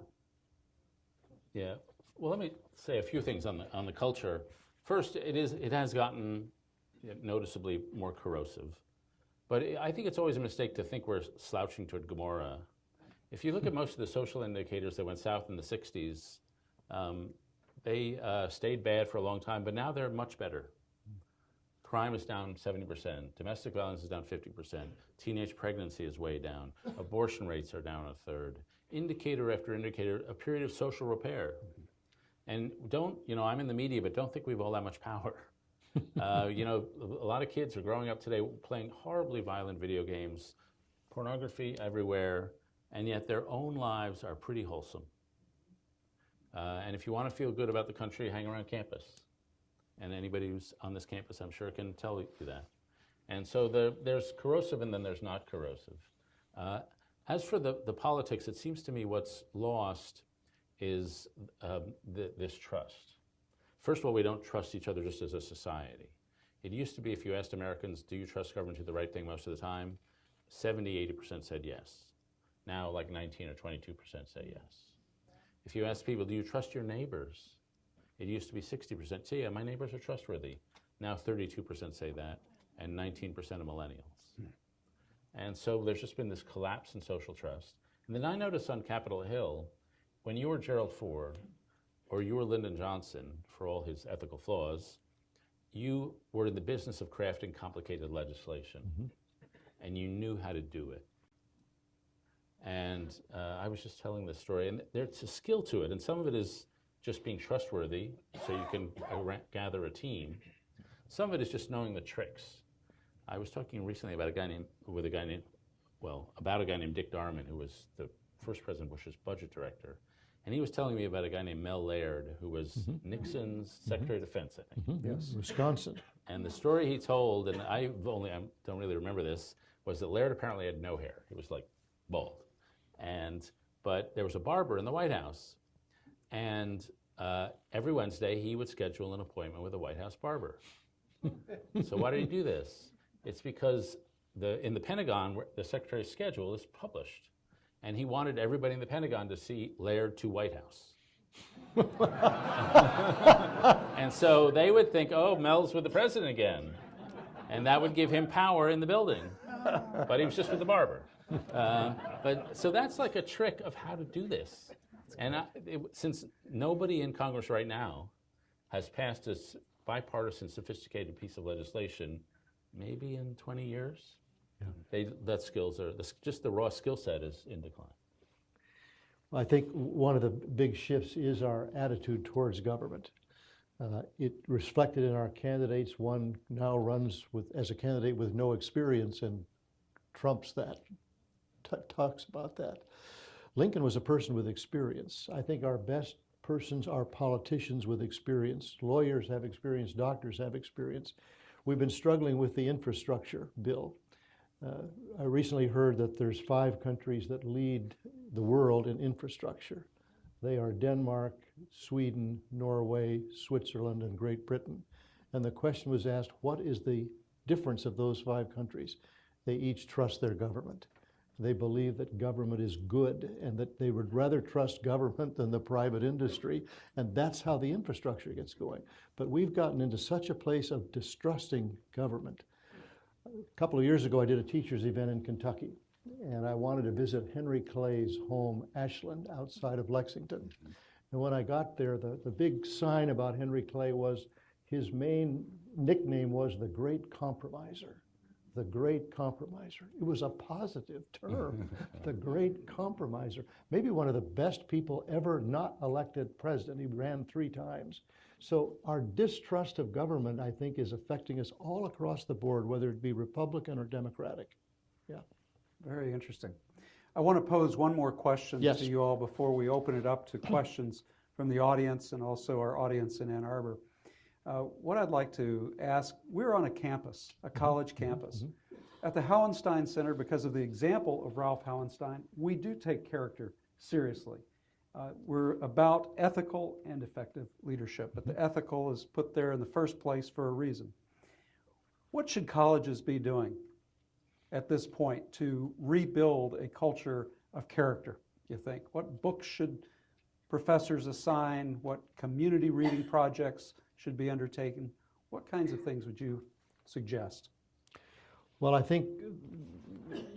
Yeah. Well, let me say a few things on the culture. First, it has gotten noticeably more corrosive. But I think it's always a mistake to think we're slouching toward Gomorrah. If you look at most of the social indicators that went south in the 60s, they stayed bad for a long time, but now they're much better. Crime is down 70%. Domestic violence is down 50%. Teenage pregnancy is way down. Abortion rates are down a third. Indicator after indicator, a period of social repair. And I'm in the media, but don't think we have all that much power. A lot of kids are growing up today playing horribly violent video games, pornography everywhere, and yet their own lives are pretty wholesome. And if you want to feel good about the country, hang around campus. And anybody who's on this campus, I'm sure, can tell you that. And so there's corrosive and then there's not corrosive. As for the politics, it seems to me what's lost is this trust. First of all, we don't trust each other just as a society. It used to be, if you asked Americans, do you trust government to do the right thing most of the time? 70, 80% said yes. Now like 19 or 22% say yes. If you ask people, do you trust your neighbors? It used to be 60%. Say, yeah, my neighbors are trustworthy. Now 32% say that, and 19% of millennials. And so there's just been this collapse in social trust. And then I noticed on Capitol Hill, when you were Gerald Ford, or you were Lyndon Johnson, for all his ethical flaws, you were in the business of crafting complicated legislation, and you knew how to do it. And I was just telling this story, and there's a skill to it, and some of it is just being trustworthy, so you can gather a team. Some of it is just knowing the tricks. I was talking recently about a guy named Dick Darman, who was the first President Bush's budget director. And he was telling me about a guy named Mel Laird, who was Nixon's Secretary of Defense, I think. Yes, Wisconsin. And the story he told, and I don't really remember this, was that Laird apparently had no hair. He was like bald. But there was a barber in the White House. And every Wednesday, he would schedule an appointment with a White House barber. So why did he do this? It's because in the Pentagon, the Secretary's schedule is published. And he wanted everybody in the Pentagon to see Laird to White House. And so they would think, oh, Mel's with the president again. And that would give him power in the building. But he was just with the barber. So that's like a trick of how to do this. And since nobody in Congress right now has passed this bipartisan, sophisticated piece of legislation, maybe in 20 years, just the raw skill set is in decline. I think one of the big shifts is our attitude towards government. It reflected in our candidates. One now runs as a candidate with no experience and trumps that, talks about that. Lincoln was a person with experience. I think our best persons are politicians with experience. Lawyers have experience, doctors have experience. We've been struggling with the infrastructure bill. I recently heard that there's 5 countries that lead the world in infrastructure. They are Denmark, Sweden, Norway, Switzerland, and Great Britain. And the question was asked, what is the difference of those 5 countries? They each trust their government. They believe that government is good and that they would rather trust government than the private industry. And that's how the infrastructure gets going. But we've gotten into such a place of distrusting government. A couple of years ago, I did a teacher's event in Kentucky, and I wanted to visit Henry Clay's home, Ashland, outside of Lexington. And when I got there, the big sign about Henry Clay was his main nickname was the Great Compromiser. The Great Compromiser. It was a positive term, the Great Compromiser. Maybe one of the best people ever not elected president. He ran 3 times. So our distrust of government, I think, is affecting us all across the board, whether it be Republican or Democratic. Yeah. Very interesting. I want to pose one more question to you all before we open it up to questions from the audience and also our audience in Ann Arbor. What I'd like to ask, we're on a campus, a college campus. At the Hauenstein Center, because of the example of Ralph Hauenstein, we do take character seriously. We're about ethical and effective leadership, but the ethical is put there in the first place for a reason. What should colleges be doing at this point to rebuild a culture of character, you think? What books should professors assign? What community reading projects should be undertaken? What kinds of things would you suggest? Well, I think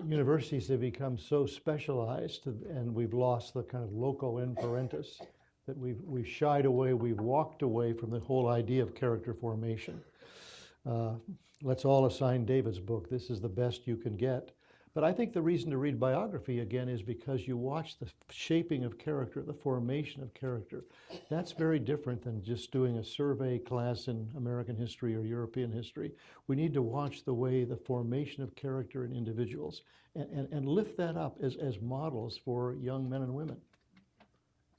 universities have become so specialized, and we've lost the kind of loco in parentis, that we've shied away, we've walked away from the whole idea of character formation. Let's all assign David's book, This is the Best You Can Get. But I think the reason to read biography again is because you watch the shaping of character, the formation of character. That's very different than just doing a survey class in American history or European history. We need to watch the way the formation of character in individuals and lift that up as models for young men and women.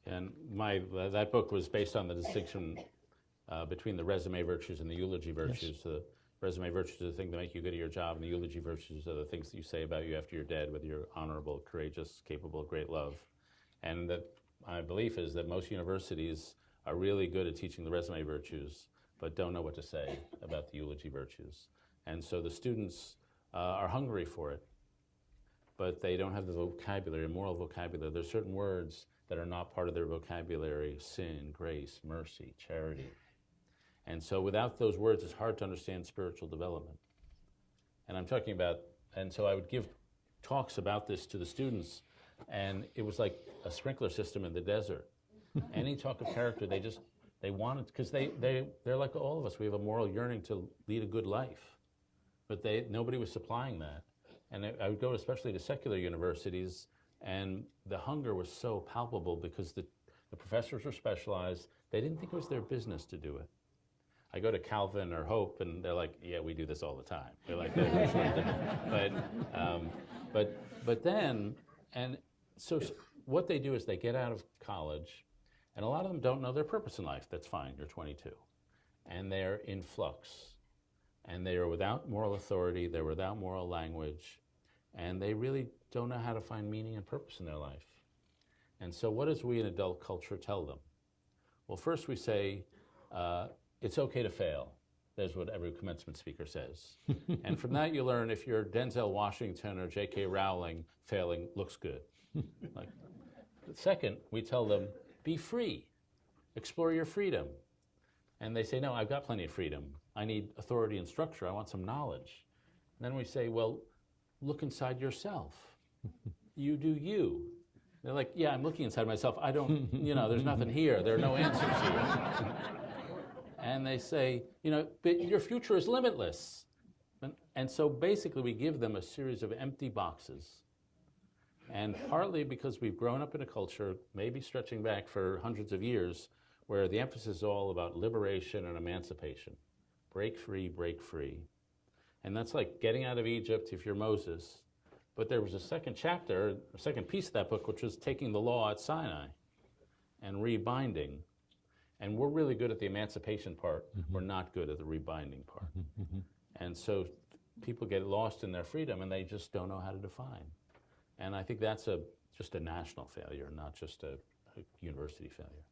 And that book was based on the distinction between the resume virtues and the eulogy virtues. Yes. The resume virtues are the things that make you good at your job, and the eulogy virtues are the things that you say about you after you're dead, whether you're honorable, courageous, capable of great love. And that my belief is that most universities are really good at teaching the resume virtues, but don't know what to say about the eulogy virtues. And so the students are hungry for it, but they don't have the vocabulary, moral vocabulary. There's certain words that are not part of their vocabulary: sin, grace, mercy, charity. And so without those words, it's hard to understand spiritual development. And I'm talking about, and so I would give talks about this to the students, and it was like a sprinkler system in the desert. Any talk of character, they wanted, because they're like all of us. We have a moral yearning to lead a good life, but nobody was supplying that. And I would go especially to secular universities, and the hunger was so palpable because the professors were specialized. They didn't think it was their business to do it. I go to Calvin or Hope, and they're like, "Yeah, we do this all the time." They're like, but then, and so what they do is they get out of college, and a lot of them don't know their purpose in life. That's fine. You're 22, and they're in flux, and they are without moral authority. They're without moral language, and they really don't know how to find meaning and purpose in their life. And so, what does we in adult culture tell them? Well, first we say, it's okay to fail. That's what every commencement speaker says. And from that you learn if you're Denzel Washington or J.K. Rowling, failing looks good. Second, we tell them, be free. Explore your freedom. And they say, no, I've got plenty of freedom. I need authority and structure. I want some knowledge. And then we say, well, look inside yourself. You do you. They're like, yeah, I'm looking inside myself. I don't, there's nothing here. There are no answers here. And they say, but your future is limitless. And so basically we give them a series of empty boxes. And partly because we've grown up in a culture, maybe stretching back for hundreds of years, where the emphasis is all about liberation and emancipation. Break free, break free. And that's like getting out of Egypt if you're Moses. But there was a second chapter, a second piece of that book, which was taking the law at Sinai and rebinding. And we're really good at the emancipation part. Mm-hmm. We're not good at the rebinding part. Mm-hmm. And so people get lost in their freedom and they just don't know how to define. And I think that's just a national failure, not just a university failure.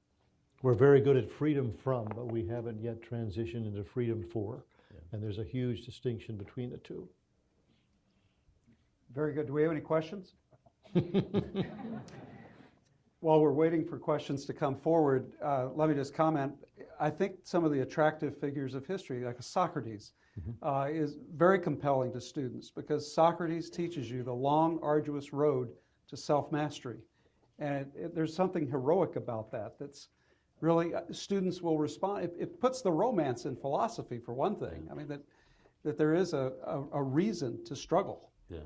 We're very good at freedom from, but we haven't yet transitioned into freedom for. And there's a huge distinction between the two. Very good. Do we have any questions? While we're waiting for questions to come forward, let me just comment. I think some of the attractive figures of history, like Socrates, is very compelling to students because Socrates teaches you the long, arduous road to self-mastery. And there's something heroic about that that's really, students will respond. It puts the romance in philosophy, for one thing. I mean, that there is a reason to struggle. Yeah.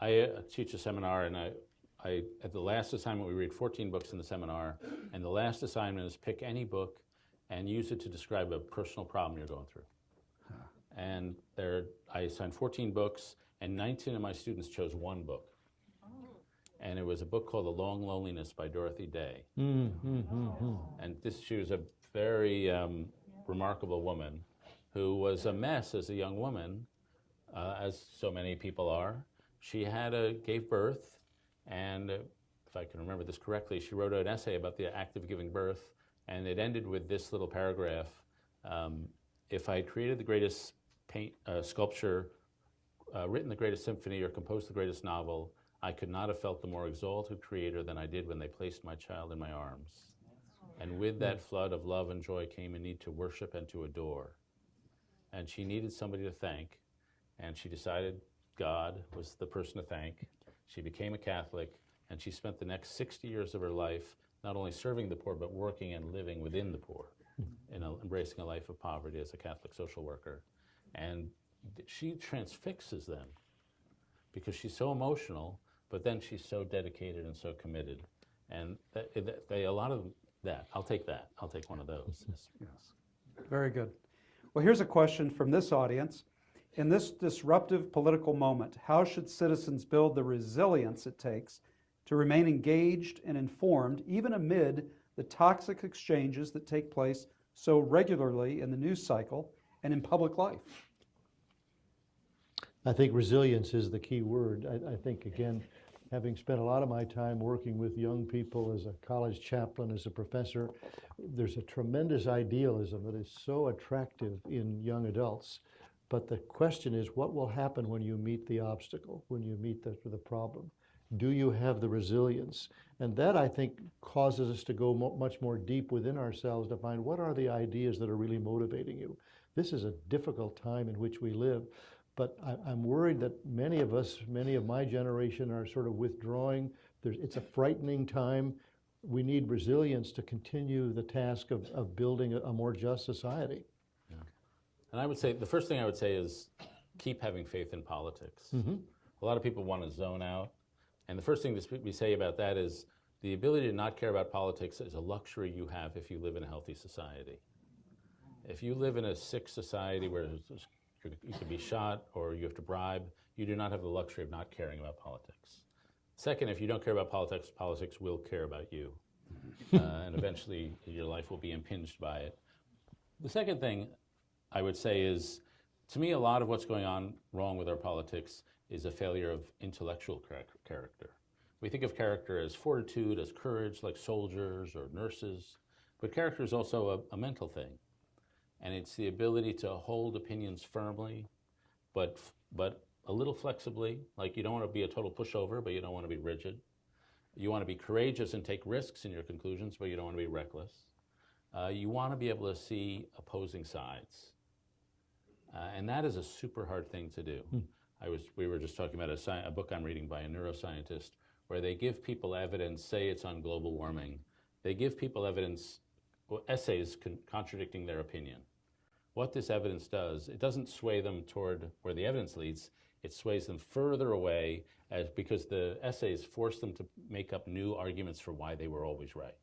I teach a seminar, and I at the last assignment, we read 14 books in the seminar, and the last assignment is pick any book and use it to describe a personal problem you're going through. And I assigned 14 books, and 19 of my students chose one book. And it was a book called The Long Loneliness by Dorothy Day. And she was a very remarkable woman who was a mess as a young woman, as so many people are. She gave birth, and if I can remember this correctly, she wrote an essay about the act of giving birth, and it ended with this little paragraph. If I created the greatest sculpture, written the greatest symphony, or composed the greatest novel, I could not have felt the more exalted creator than I did when they placed my child in my arms. And with that flood of love and joy came a need to worship and to adore. And she needed somebody to thank, and she decided God was the person to thank. She became a Catholic, and she spent the next 60 years of her life not only serving the poor, but working and living within the poor, embracing a life of poverty as a Catholic social worker. And she transfixes them because she's so emotional, but then she's so dedicated and so committed. And a lot of that, I'll take that. I'll take one of those. Yes. Very good. Well, here's a question from this audience. In this disruptive political moment, how should citizens build the resilience it takes to remain engaged and informed, even amid the toxic exchanges that take place so regularly in the news cycle and in public life? I think resilience is the key word. I think, again, having spent a lot of my time working with young people as a college chaplain, as a professor, there's a tremendous idealism that is so attractive in young adults. But the question is, what will happen when you meet the obstacle, when you meet the problem? Do you have the resilience? And that, I think, causes us to go much more deep within ourselves to find what are the ideas that are really motivating you. This is a difficult time in which we live. But I'm worried that many of us, many of my generation, are sort of withdrawing. It's a frightening time. We need resilience to continue the task of building a more just society. Yeah. And I would say, the first thing I would say is keep having faith in politics. A lot of people want to zone out. And the first thing we say about that is the ability to not care about politics is a luxury you have if you live in a healthy society. If you live in a sick society where you can be shot or you have to bribe, you do not have the luxury of not caring about politics. Second, if you don't care about politics, politics will care about you. And eventually your life will be impinged by it. The second thing I would say is, to me, a lot of what's going on wrong with our politics is a failure of intellectual character. We think of character as fortitude, as courage, like soldiers or nurses, but character is also a mental thing. And it's the ability to hold opinions firmly, but a little flexibly. Like, you don't want to be a total pushover, but you don't want to be rigid. You want to be courageous and take risks in your conclusions, but you don't want to be reckless. You want to be able to see opposing sides. And that is a super hard thing to do. We were just talking about a book I'm reading by a neuroscientist where they give people evidence, say it's on global warming. They give people evidence, essays contradicting their opinion. What this evidence does, it doesn't sway them toward where the evidence leads, it sways them further away because the essays force them to make up new arguments for why they were always right.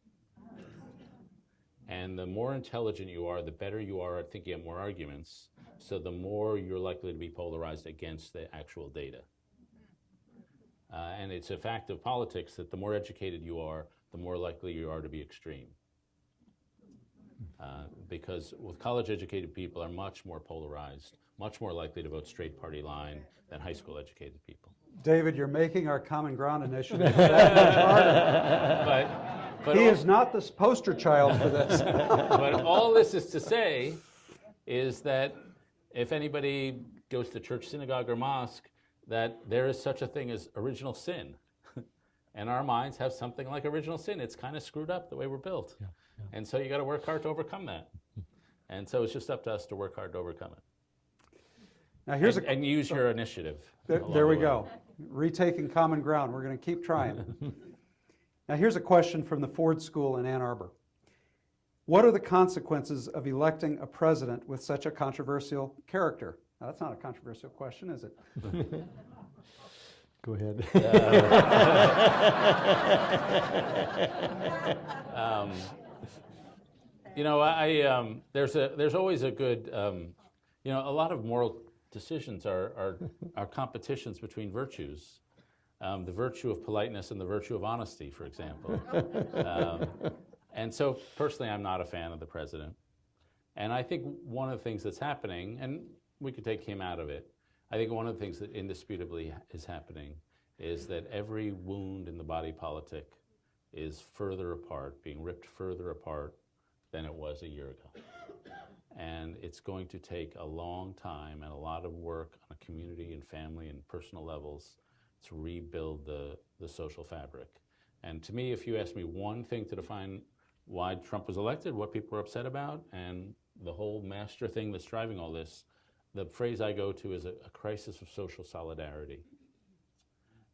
And the more intelligent you are, the better you are at thinking of more arguments, so the more you're likely to be polarized against the actual data. And it's a fact of politics that the more educated you are, the more likely you are to be extreme. Because with college-educated people are much more polarized, much more likely to vote straight party line than high school-educated people. David, you're making our Common Ground initiative that much harder. He is not the poster child for this. But all this is to say is that if anybody goes to church, synagogue, or mosque, that there is such a thing as original sin. And our minds have something like original sin. It's kind of screwed up the way we're built. Yeah, yeah. And so you got to work hard to overcome that. And so it's just up to us to work hard to overcome it. Now here's and use your initiative. There we go. Retaking common ground. We're going to keep trying. Now here's a question from the Ford School in Ann Arbor. What are the consequences of electing a president with such a controversial character? Now, that's not a controversial question, is it? Go ahead. There's always a good, a lot of moral decisions are competitions between virtues. The virtue of politeness and the virtue of honesty, for example. And so personally, I'm not a fan of the president. And I think one of the things that's happening, and we could take him out of it, I think one of the things that indisputably is happening is that every wound in the body politic is further apart, being ripped further apart than it was a year ago. And it's going to take a long time and a lot of work on a community and family and personal levels to rebuild the social fabric. And to me, if you ask me one thing to define why Trump was elected, what people were upset about, and the whole master thing that's driving all this, the phrase I go to is a crisis of social solidarity.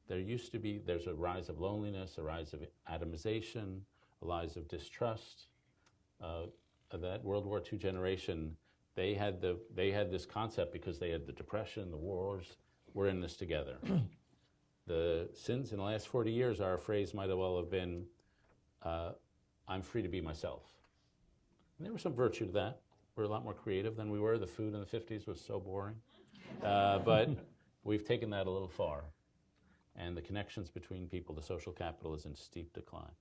There's a rise of loneliness, a rise of atomization, a rise of distrust. That World War II generation, they had this concept because they had the Depression, the wars, we're in this together. The sins in the last 40 years, our phrase might well have been, I'm free to be myself. And there was some virtue to that. We're a lot more creative than we were. The food in the 50s was so boring. But we've taken that a little far. And the connections between people, the social capital, is in steep decline.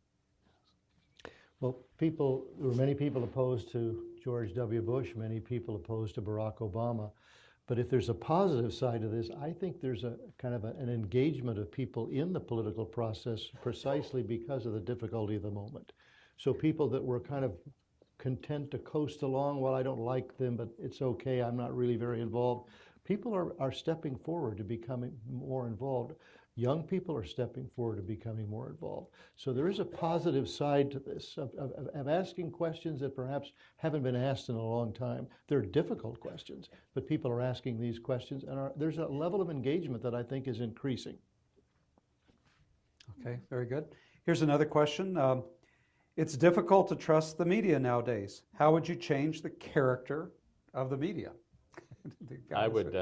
Well, there were many people opposed to George W. Bush, many people opposed to Barack Obama. But if there's a positive side to this, I think there's a kind of an engagement of people in the political process precisely because of the difficulty of the moment. So people that were kind of content to coast along, well, I don't like them, but it's okay, I'm not really very involved. People are stepping forward to becoming more involved. Young people are stepping forward to becoming more involved. So there is a positive side to this, of asking questions that perhaps haven't been asked in a long time. They're difficult questions, but people are asking these questions, and there's a level of engagement that I think is increasing. Okay, very good. Here's another question. It's difficult to trust the media nowadays. How would you change the character of the media? I would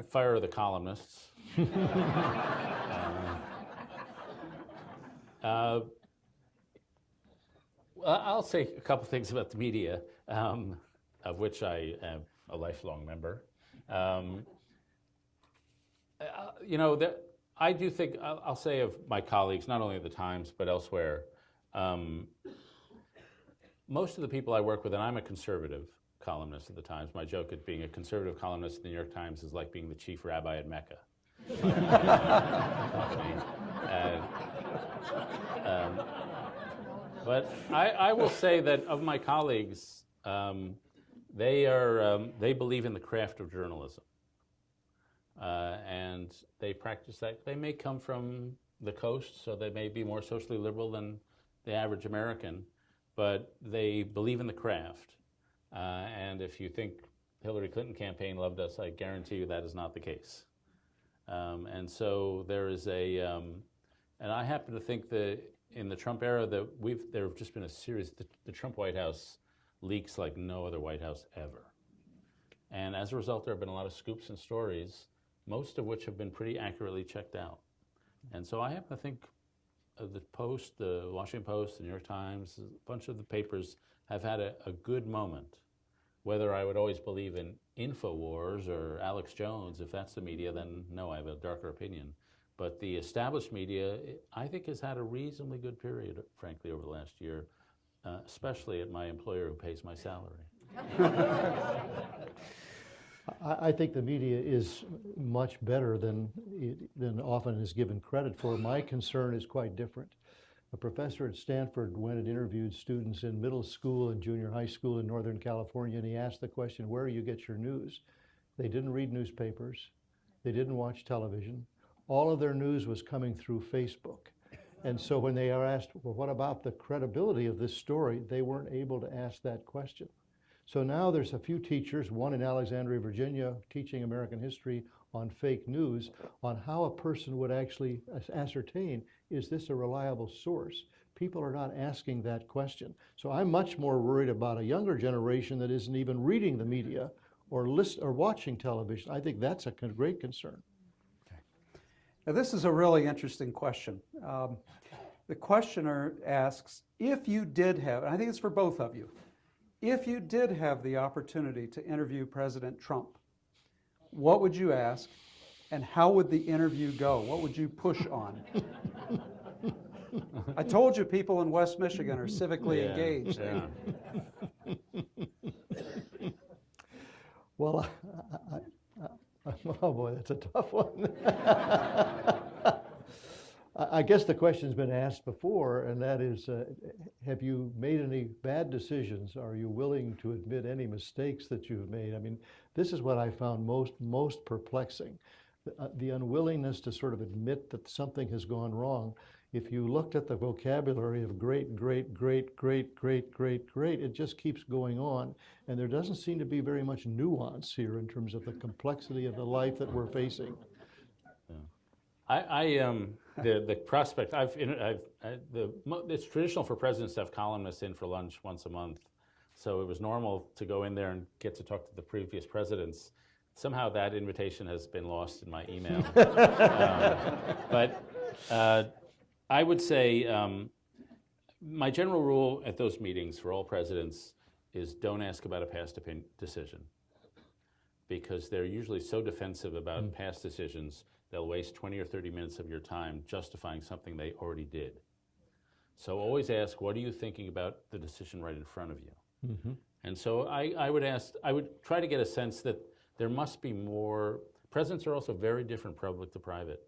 fire the columnists. I'll say a couple things about the media, of which I am a lifelong member. I do think, I'll say of my colleagues, not only at the Times, but elsewhere, most of the people I work with, and I'm a conservative columnist at the Times. My joke at being a conservative columnist at the New York Times is like being the chief rabbi at Mecca. But I will say that of my colleagues, they believe in the craft of journalism. And they practice that. They may come from the coast, so they may be more socially liberal than the average American, but they believe in the craft. And if you think Hillary Clinton campaign loved us, I guarantee you that is not the case. And so there is and I happen to think that in the Trump era that there have just been a series, the Trump White House leaks like no other White House ever. And as a result, there have been a lot of scoops and stories, most of which have been pretty accurately checked out. And so I happen to think the Post, the Washington Post, the New York Times, a bunch of the papers have had a good moment. Whether I would always believe in InfoWars or Alex Jones, if that's the media, then no, I have a darker opinion. But the established media, I think, has had a reasonably good period, frankly, over the last year, especially at my employer who pays my salary. I think the media is much better than often is given credit for. My concern is quite different. A professor at Stanford went and interviewed students in middle school and junior high school in Northern California, and he asked the question, where do you get your news? They didn't read newspapers. They didn't watch television. All of their news was coming through Facebook. And so when they are asked, well, what about the credibility of this story? They weren't able to ask that question. So now there's a few teachers, one in Alexandria, Virginia, teaching American history on fake news, on how a person would actually ascertain, is this a reliable source? People are not asking that question. So I'm much more worried about a younger generation that isn't even reading the media or watching television. I think that's a great concern. Now, this is a really interesting question. The questioner asks, if you did have, and I think it's for both of you, if you did have the opportunity to interview President Trump, what would you ask, and how would the interview go? What would you push on? I told you people in West Michigan are civically engaged. Yeah. Well, oh boy, that's a tough one. I guess the question's been asked before, and that is, have you made any bad decisions? Are you willing to admit any mistakes that you've made? I mean, this is what I found most perplexing, the unwillingness to sort of admit that something has gone wrong. If you looked at the vocabulary of great, great, great, great, great, great, great, it just keeps going on, and there doesn't seem to be very much nuance here in terms of the complexity of the life that we're facing. The prospect, it's traditional for presidents to have columnists in for lunch once a month. So it was normal to go in there and get to talk to the previous presidents. Somehow that invitation has been lost in my email. But I would say my general rule at those meetings for all presidents is don't ask about a past decision, because they're usually so defensive about past decisions, they'll waste 20 or 30 minutes of your time justifying something they already did. So always ask, what are you thinking about the decision right in front of you? Mm-hmm. And so I would try to get a sense that there must be more. Presidents are also very different public to private.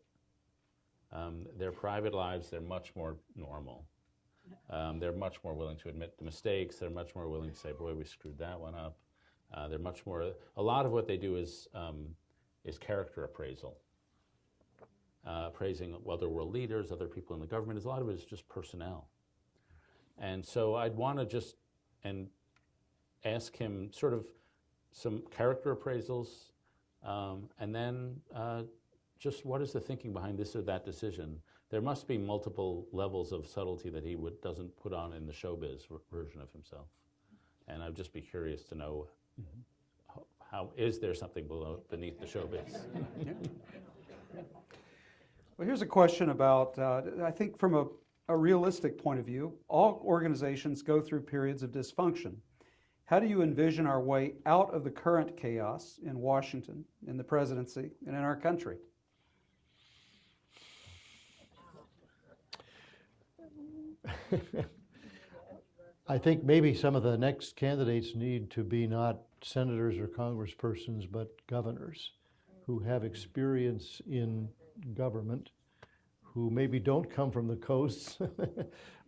Their private lives, they're much more normal. They're much more willing to admit the mistakes. They're much more willing to say, boy, we screwed that one up. They're much more, a lot of what they do is character appraisal. Praising other world leaders, other people in the government. A lot of it is just personnel. And so I'd want to just ask him sort of some character appraisals, and then just what is the thinking behind this or that decision. There must be multiple levels of subtlety that he doesn't put on in the showbiz version of himself. And I'd just be curious to know, how is there something beneath the showbiz? Well, here's a question about, I think from a realistic point of view, all organizations go through periods of dysfunction. How do you envision our way out of the current chaos in Washington, in the presidency, and in our country? I think maybe some of the next candidates need to be not senators or congresspersons, but governors who have experience in government, who maybe don't come from the coasts,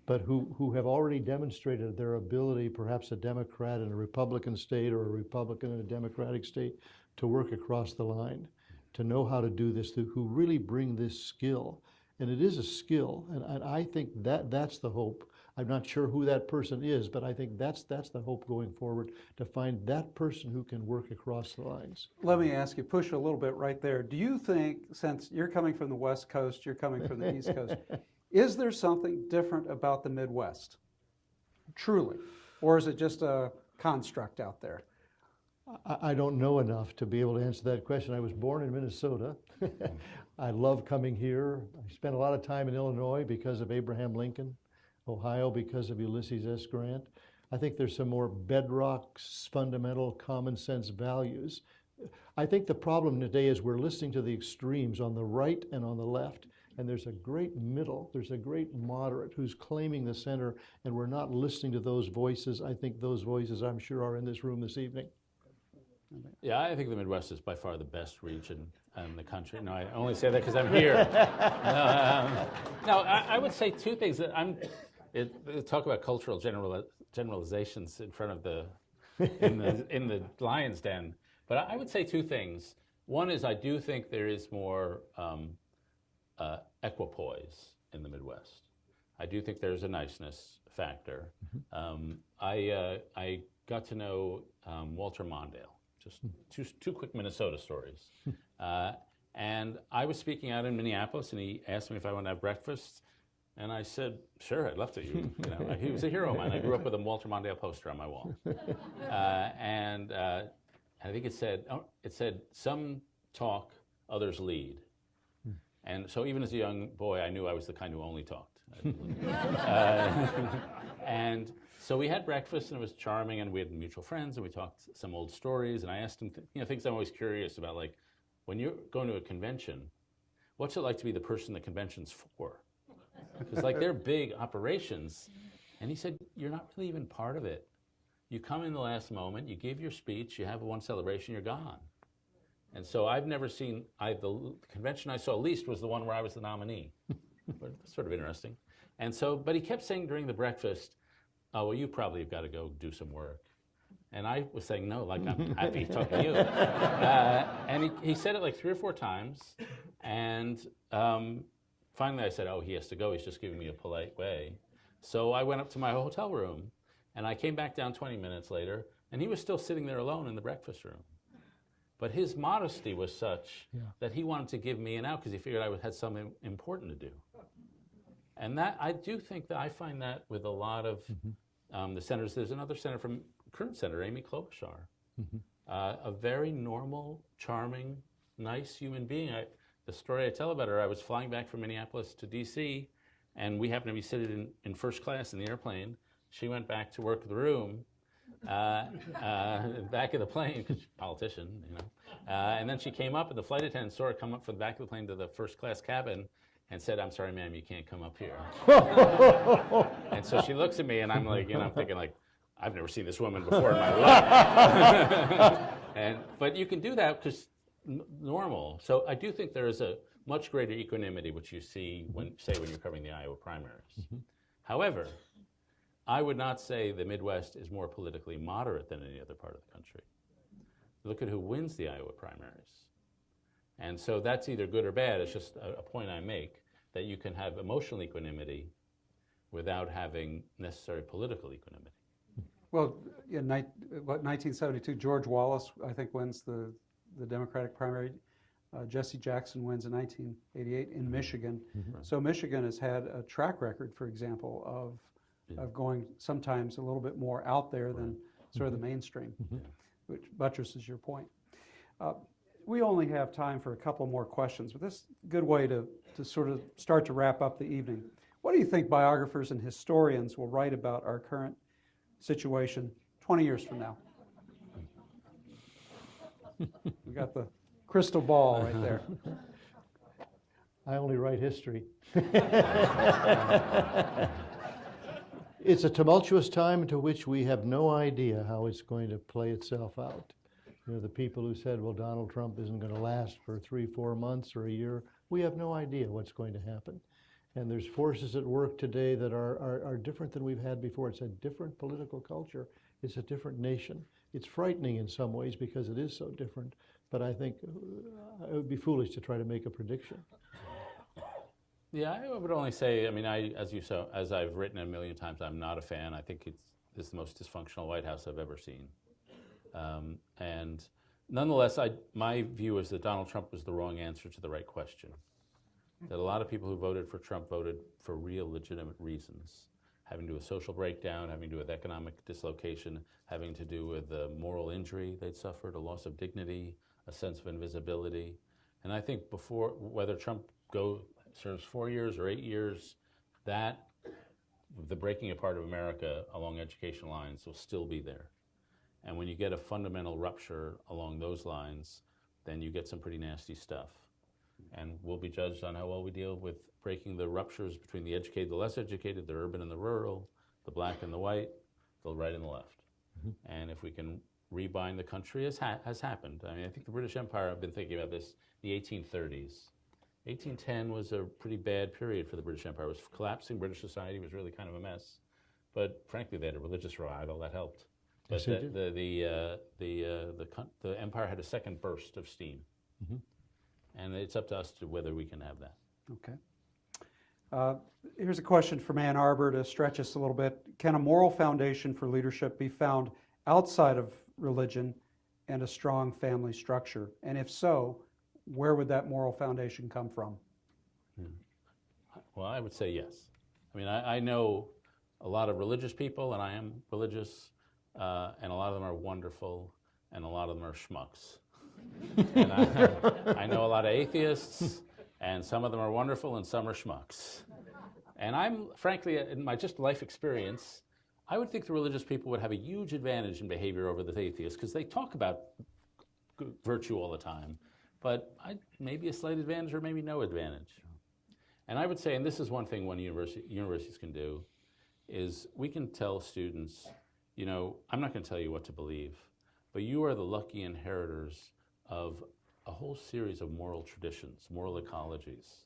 but who have already demonstrated their ability, perhaps a Democrat in a Republican state or a Republican in a Democratic state, to work across the line, to know how to do this, who really bring this skill. And it is a skill, and I think that's the hope. I'm not sure who that person is, but I think that's the hope going forward, to find that person who can work across the lines. Let me ask you, push a little bit right there. Do you think, since you're coming from the West Coast, you're coming from the East Coast, is there something different about the Midwest, truly? Or is it just a construct out there? I don't know enough to be able to answer that question. I was born in Minnesota. I love coming here. I spent a lot of time in Illinois because of Abraham Lincoln, Ohio because of Ulysses S. Grant. I think there's some more bedrock, fundamental, common sense values. I think the problem today is we're listening to the extremes on the right and on the left, and there's a great middle, there's a great moderate who's claiming the center, and we're not listening to those voices. I think those voices, I'm sure, are in this room this evening. Yeah, I think the Midwest is by far the best region in the country. No, I only say that because I'm here. I would say two things. That talk about cultural generalizations in front of in the lion's den. But I would say two things. One is I do think there is more equipoise in the Midwest. I do think there's a niceness factor. I got to know Walter Mondale. Just two quick Minnesota stories. And I was speaking out in Minneapolis, and he asked me if I want to have breakfast. And I said, sure, I'd love to. He was a hero of mine. I grew up with a Walter Mondale poster on my wall. And I think it said, some talk, others lead. And so even as a young boy, I knew I was the kind who only talked. And so we had breakfast, and it was charming, and we had mutual friends, and we talked some old stories, and I asked him, things I'm always curious about, like, when you're going to a convention, what's it like to be the person the convention's for? Because, like, they're big operations, and he said, you're not really even part of it. You come in the last moment, you give your speech, you have one celebration, you're gone. And so I've never seen, the convention I saw least was the one where I was the nominee. But it's sort of interesting. And so, but he kept saying during the breakfast, oh, well, you probably have got to go do some work. And I was saying, no, like, I'm happy talking to you. And he said it like 3 or 4 times. And finally I said, oh, he has to go. He's just giving me a polite way. So I went up to my hotel room, and I came back down 20 minutes later, and he was still sitting there alone in the breakfast room. But his modesty was such that he wanted to give me an out because he figured I had something important to do. And that, I do think that I find that with a lot of the senators. There's another senator current Senator Amy Klobuchar, a very normal, charming, nice human being. The story I tell about her, I was flying back from Minneapolis to D.C., and we happened to be sitting in first class in the airplane. She went back to work the room, back of the plane, because she's a politician, and then she came up, and the flight attendant saw her come up from the back of the plane to the first class cabin and said, I'm sorry, ma'am, you can't come up here. And so she looks at me, and I'm like, I'm thinking, like, I've never seen this woman before in my life. But you can do that because normal. So I do think there is a much greater equanimity, which you see when you're covering the Iowa primaries. However, I would not say the Midwest is more politically moderate than any other part of the country. Look at who wins the Iowa primaries. And so that's either good or bad. It's just a point I make, that you can have emotional equanimity without having necessary political equanimity. Well, in 1972, George Wallace, I think, wins the Democratic primary. Jesse Jackson wins in 1988 in Michigan. So Michigan has had a track record, for example, of going sometimes a little bit more out there than sort of the mainstream, which buttresses your point. We only have time for a couple more questions, but this is a good way to sort of start to wrap up the evening. What do you think biographers and historians will write about our current situation 20 years from now? We got the crystal ball right there. I only write history. It's a tumultuous time into which we have no idea how it's going to play itself out. The people who said, well, Donald Trump isn't going to last for 3-4 months or a year, we have no idea what's going to happen. And there's forces at work today that are different than we've had before. It's a different political culture. It's a different nation. It's frightening in some ways because it is so different. But I think it would be foolish to try to make a prediction. Yeah, I would only say, I mean, as I've written a million times, I'm not a fan. I think it's the most dysfunctional White House I've ever seen. And nonetheless, my view is that Donald Trump was the wrong answer to the right question. That a lot of people who voted for Trump voted for real legitimate reasons, having to do with social breakdown, having to do with economic dislocation, having to do with the moral injury they'd suffered, a loss of dignity, a sense of invisibility. And I think before, whether Trump serves 4 years or 8 years, that the breaking apart of America along education lines will still be there. And when you get a fundamental rupture along those lines, then you get some pretty nasty stuff. And we'll be judged on how well we deal with breaking the ruptures between the educated, the less educated, the urban and the rural, the black and the white, the right and the left. And if we can rebind the country has happened. I mean, I think the British Empire, I've been thinking about this, the 1830s. 1810 was a pretty bad period for the British Empire. It was collapsing. British society was really kind of a mess. But frankly, they had a religious revival that helped. But the empire had a second burst of steam. Mm-hmm. And it's up to us to whether we can have that. Okay. Here's a question from Ann Arbor to stretch us a little bit. Can a moral foundation for leadership be found outside of religion and a strong family structure? And if so, where would that moral foundation come from? Well, I would say yes. I mean, I know a lot of religious people, and I am religious, and a lot of them are wonderful, and a lot of them are schmucks. And I know a lot of atheists, and some of them are wonderful, and some are schmucks. And I'm, frankly, in my just life experience, I would think the religious people would have a huge advantage in behavior over the atheists, because they talk about virtue all the time. But maybe a slight advantage or maybe no advantage. And I would say, and this is one thing universities can do, is we can tell students, you know, I'm not going to tell you what to believe, but you are the lucky inheritors of a whole series of moral traditions, moral ecologies.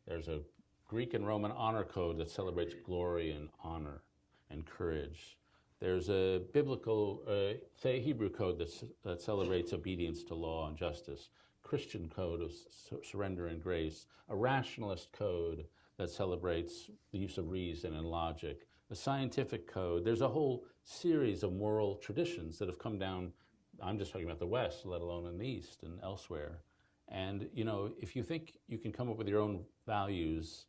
There's a Greek and Roman honor code that celebrates glory and honor and courage. There's a biblical, say a Hebrew code that celebrates obedience to law and justice. Christian code of surrender and grace, a rationalist code that celebrates the use of reason and logic, a scientific code. There's a whole series of moral traditions that have come down, I'm just talking about the West, let alone in the East and elsewhere. And, you know, if you think you can come up with your own values,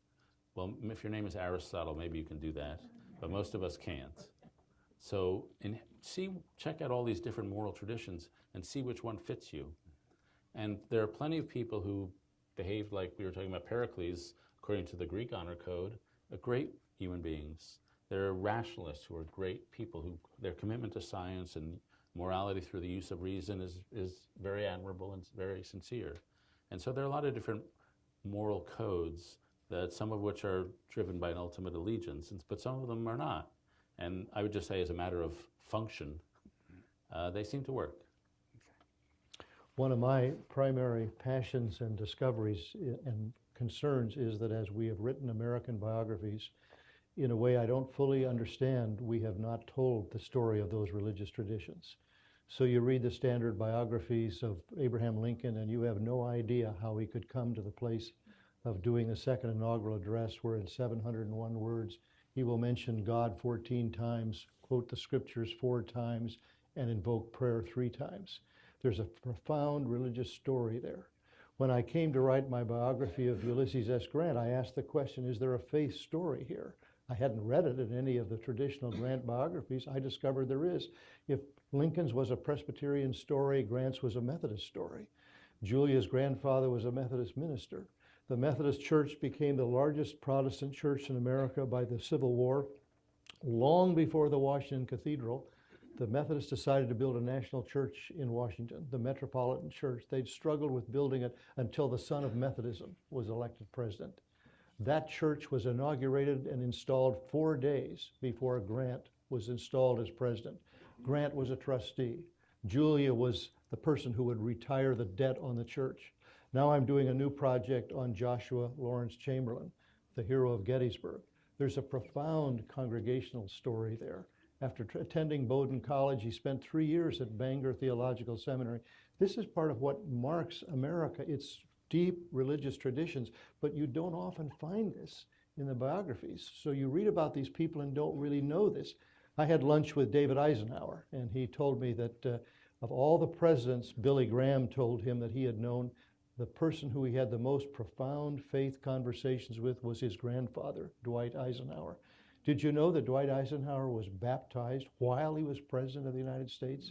well, if your name is Aristotle, maybe you can do that, but most of us can't. So check out all these different moral traditions and see which one fits you. And there are plenty of people who behaved like we were talking about Pericles, according to the Greek honor code, are great human beings. There are rationalists who are great people who their commitment to science and morality through the use of reason is very admirable and very sincere. And so there are a lot of different moral codes, that some of which are driven by an ultimate allegiance, but some of them are not. And I would just say, as a matter of function, they seem to work. One of my primary passions and discoveries and concerns is that as we have written American biographies, in a way I don't fully understand, we have not told the story of those religious traditions. So you read the standard biographies of Abraham Lincoln and you have no idea how he could come to the place of doing the second inaugural address where in 701 words he will mention God 14 times, quote the scriptures 4 times, and invoke prayer 3 times. There's a profound religious story there. When I came to write my biography of Ulysses S. Grant, I asked the question, is there a faith story here? I hadn't read it in any of the traditional Grant biographies. I discovered there is. If Lincoln's was a Presbyterian story, Grant's was a Methodist story. Julia's grandfather was a Methodist minister. The Methodist Church became the largest Protestant church in America by the Civil War. Long before the Washington Cathedral, the Methodists decided to build a national church in Washington, the Metropolitan Church. They'd struggled with building it until the son of Methodism was elected president. That church was inaugurated and installed 4 days before Grant was installed as president. Grant was a trustee. Julia was the person who would retire the debt on the church. Now I'm doing a new project on Joshua Lawrence Chamberlain, the hero of Gettysburg. There's a profound congregational story there. After attending Bowdoin College, he spent 3 years at Bangor Theological Seminary. This is part of what marks America. It's deep religious traditions, but you don't often find this in the biographies. So you read about these people and don't really know this. I had lunch with David Eisenhower, and he told me that of all the presidents, Billy Graham told him that he had known the person who he had the most profound faith conversations with was his grandfather, Dwight Eisenhower. Did you know that Dwight Eisenhower was baptized while he was president of the United States?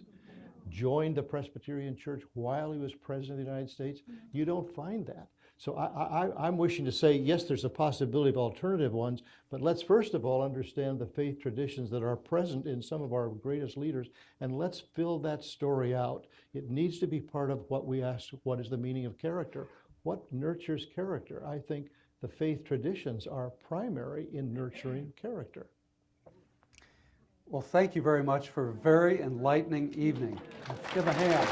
Joined the Presbyterian Church while he was president of the United States? You don't find that. So I'm wishing to say, yes, there's a possibility of alternative ones, but let's first of all understand the faith traditions that are present in some of our greatest leaders, and let's fill that story out. It needs to be part of what we ask, what is the meaning of character? What nurtures character? I think the faith traditions are primary in nurturing character. Well, thank you very much for a very enlightening evening. Let's give a hand.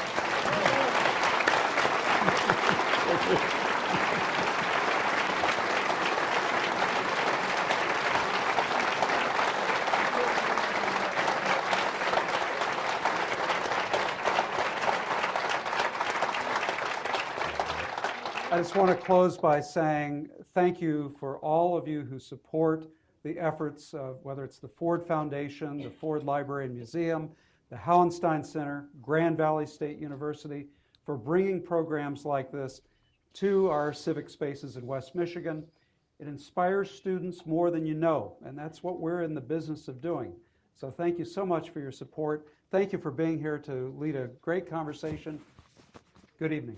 I just want to close by saying thank you for all of you who support the efforts of whether it's the Ford Foundation, the Ford Library and Museum, the Hauenstein Center, Grand Valley State University, for bringing programs like this to our civic spaces in West Michigan. It inspires students more than you know, and that's what we're in the business of doing. So thank you so much for your support. Thank you for being here to lead a great conversation. Good evening.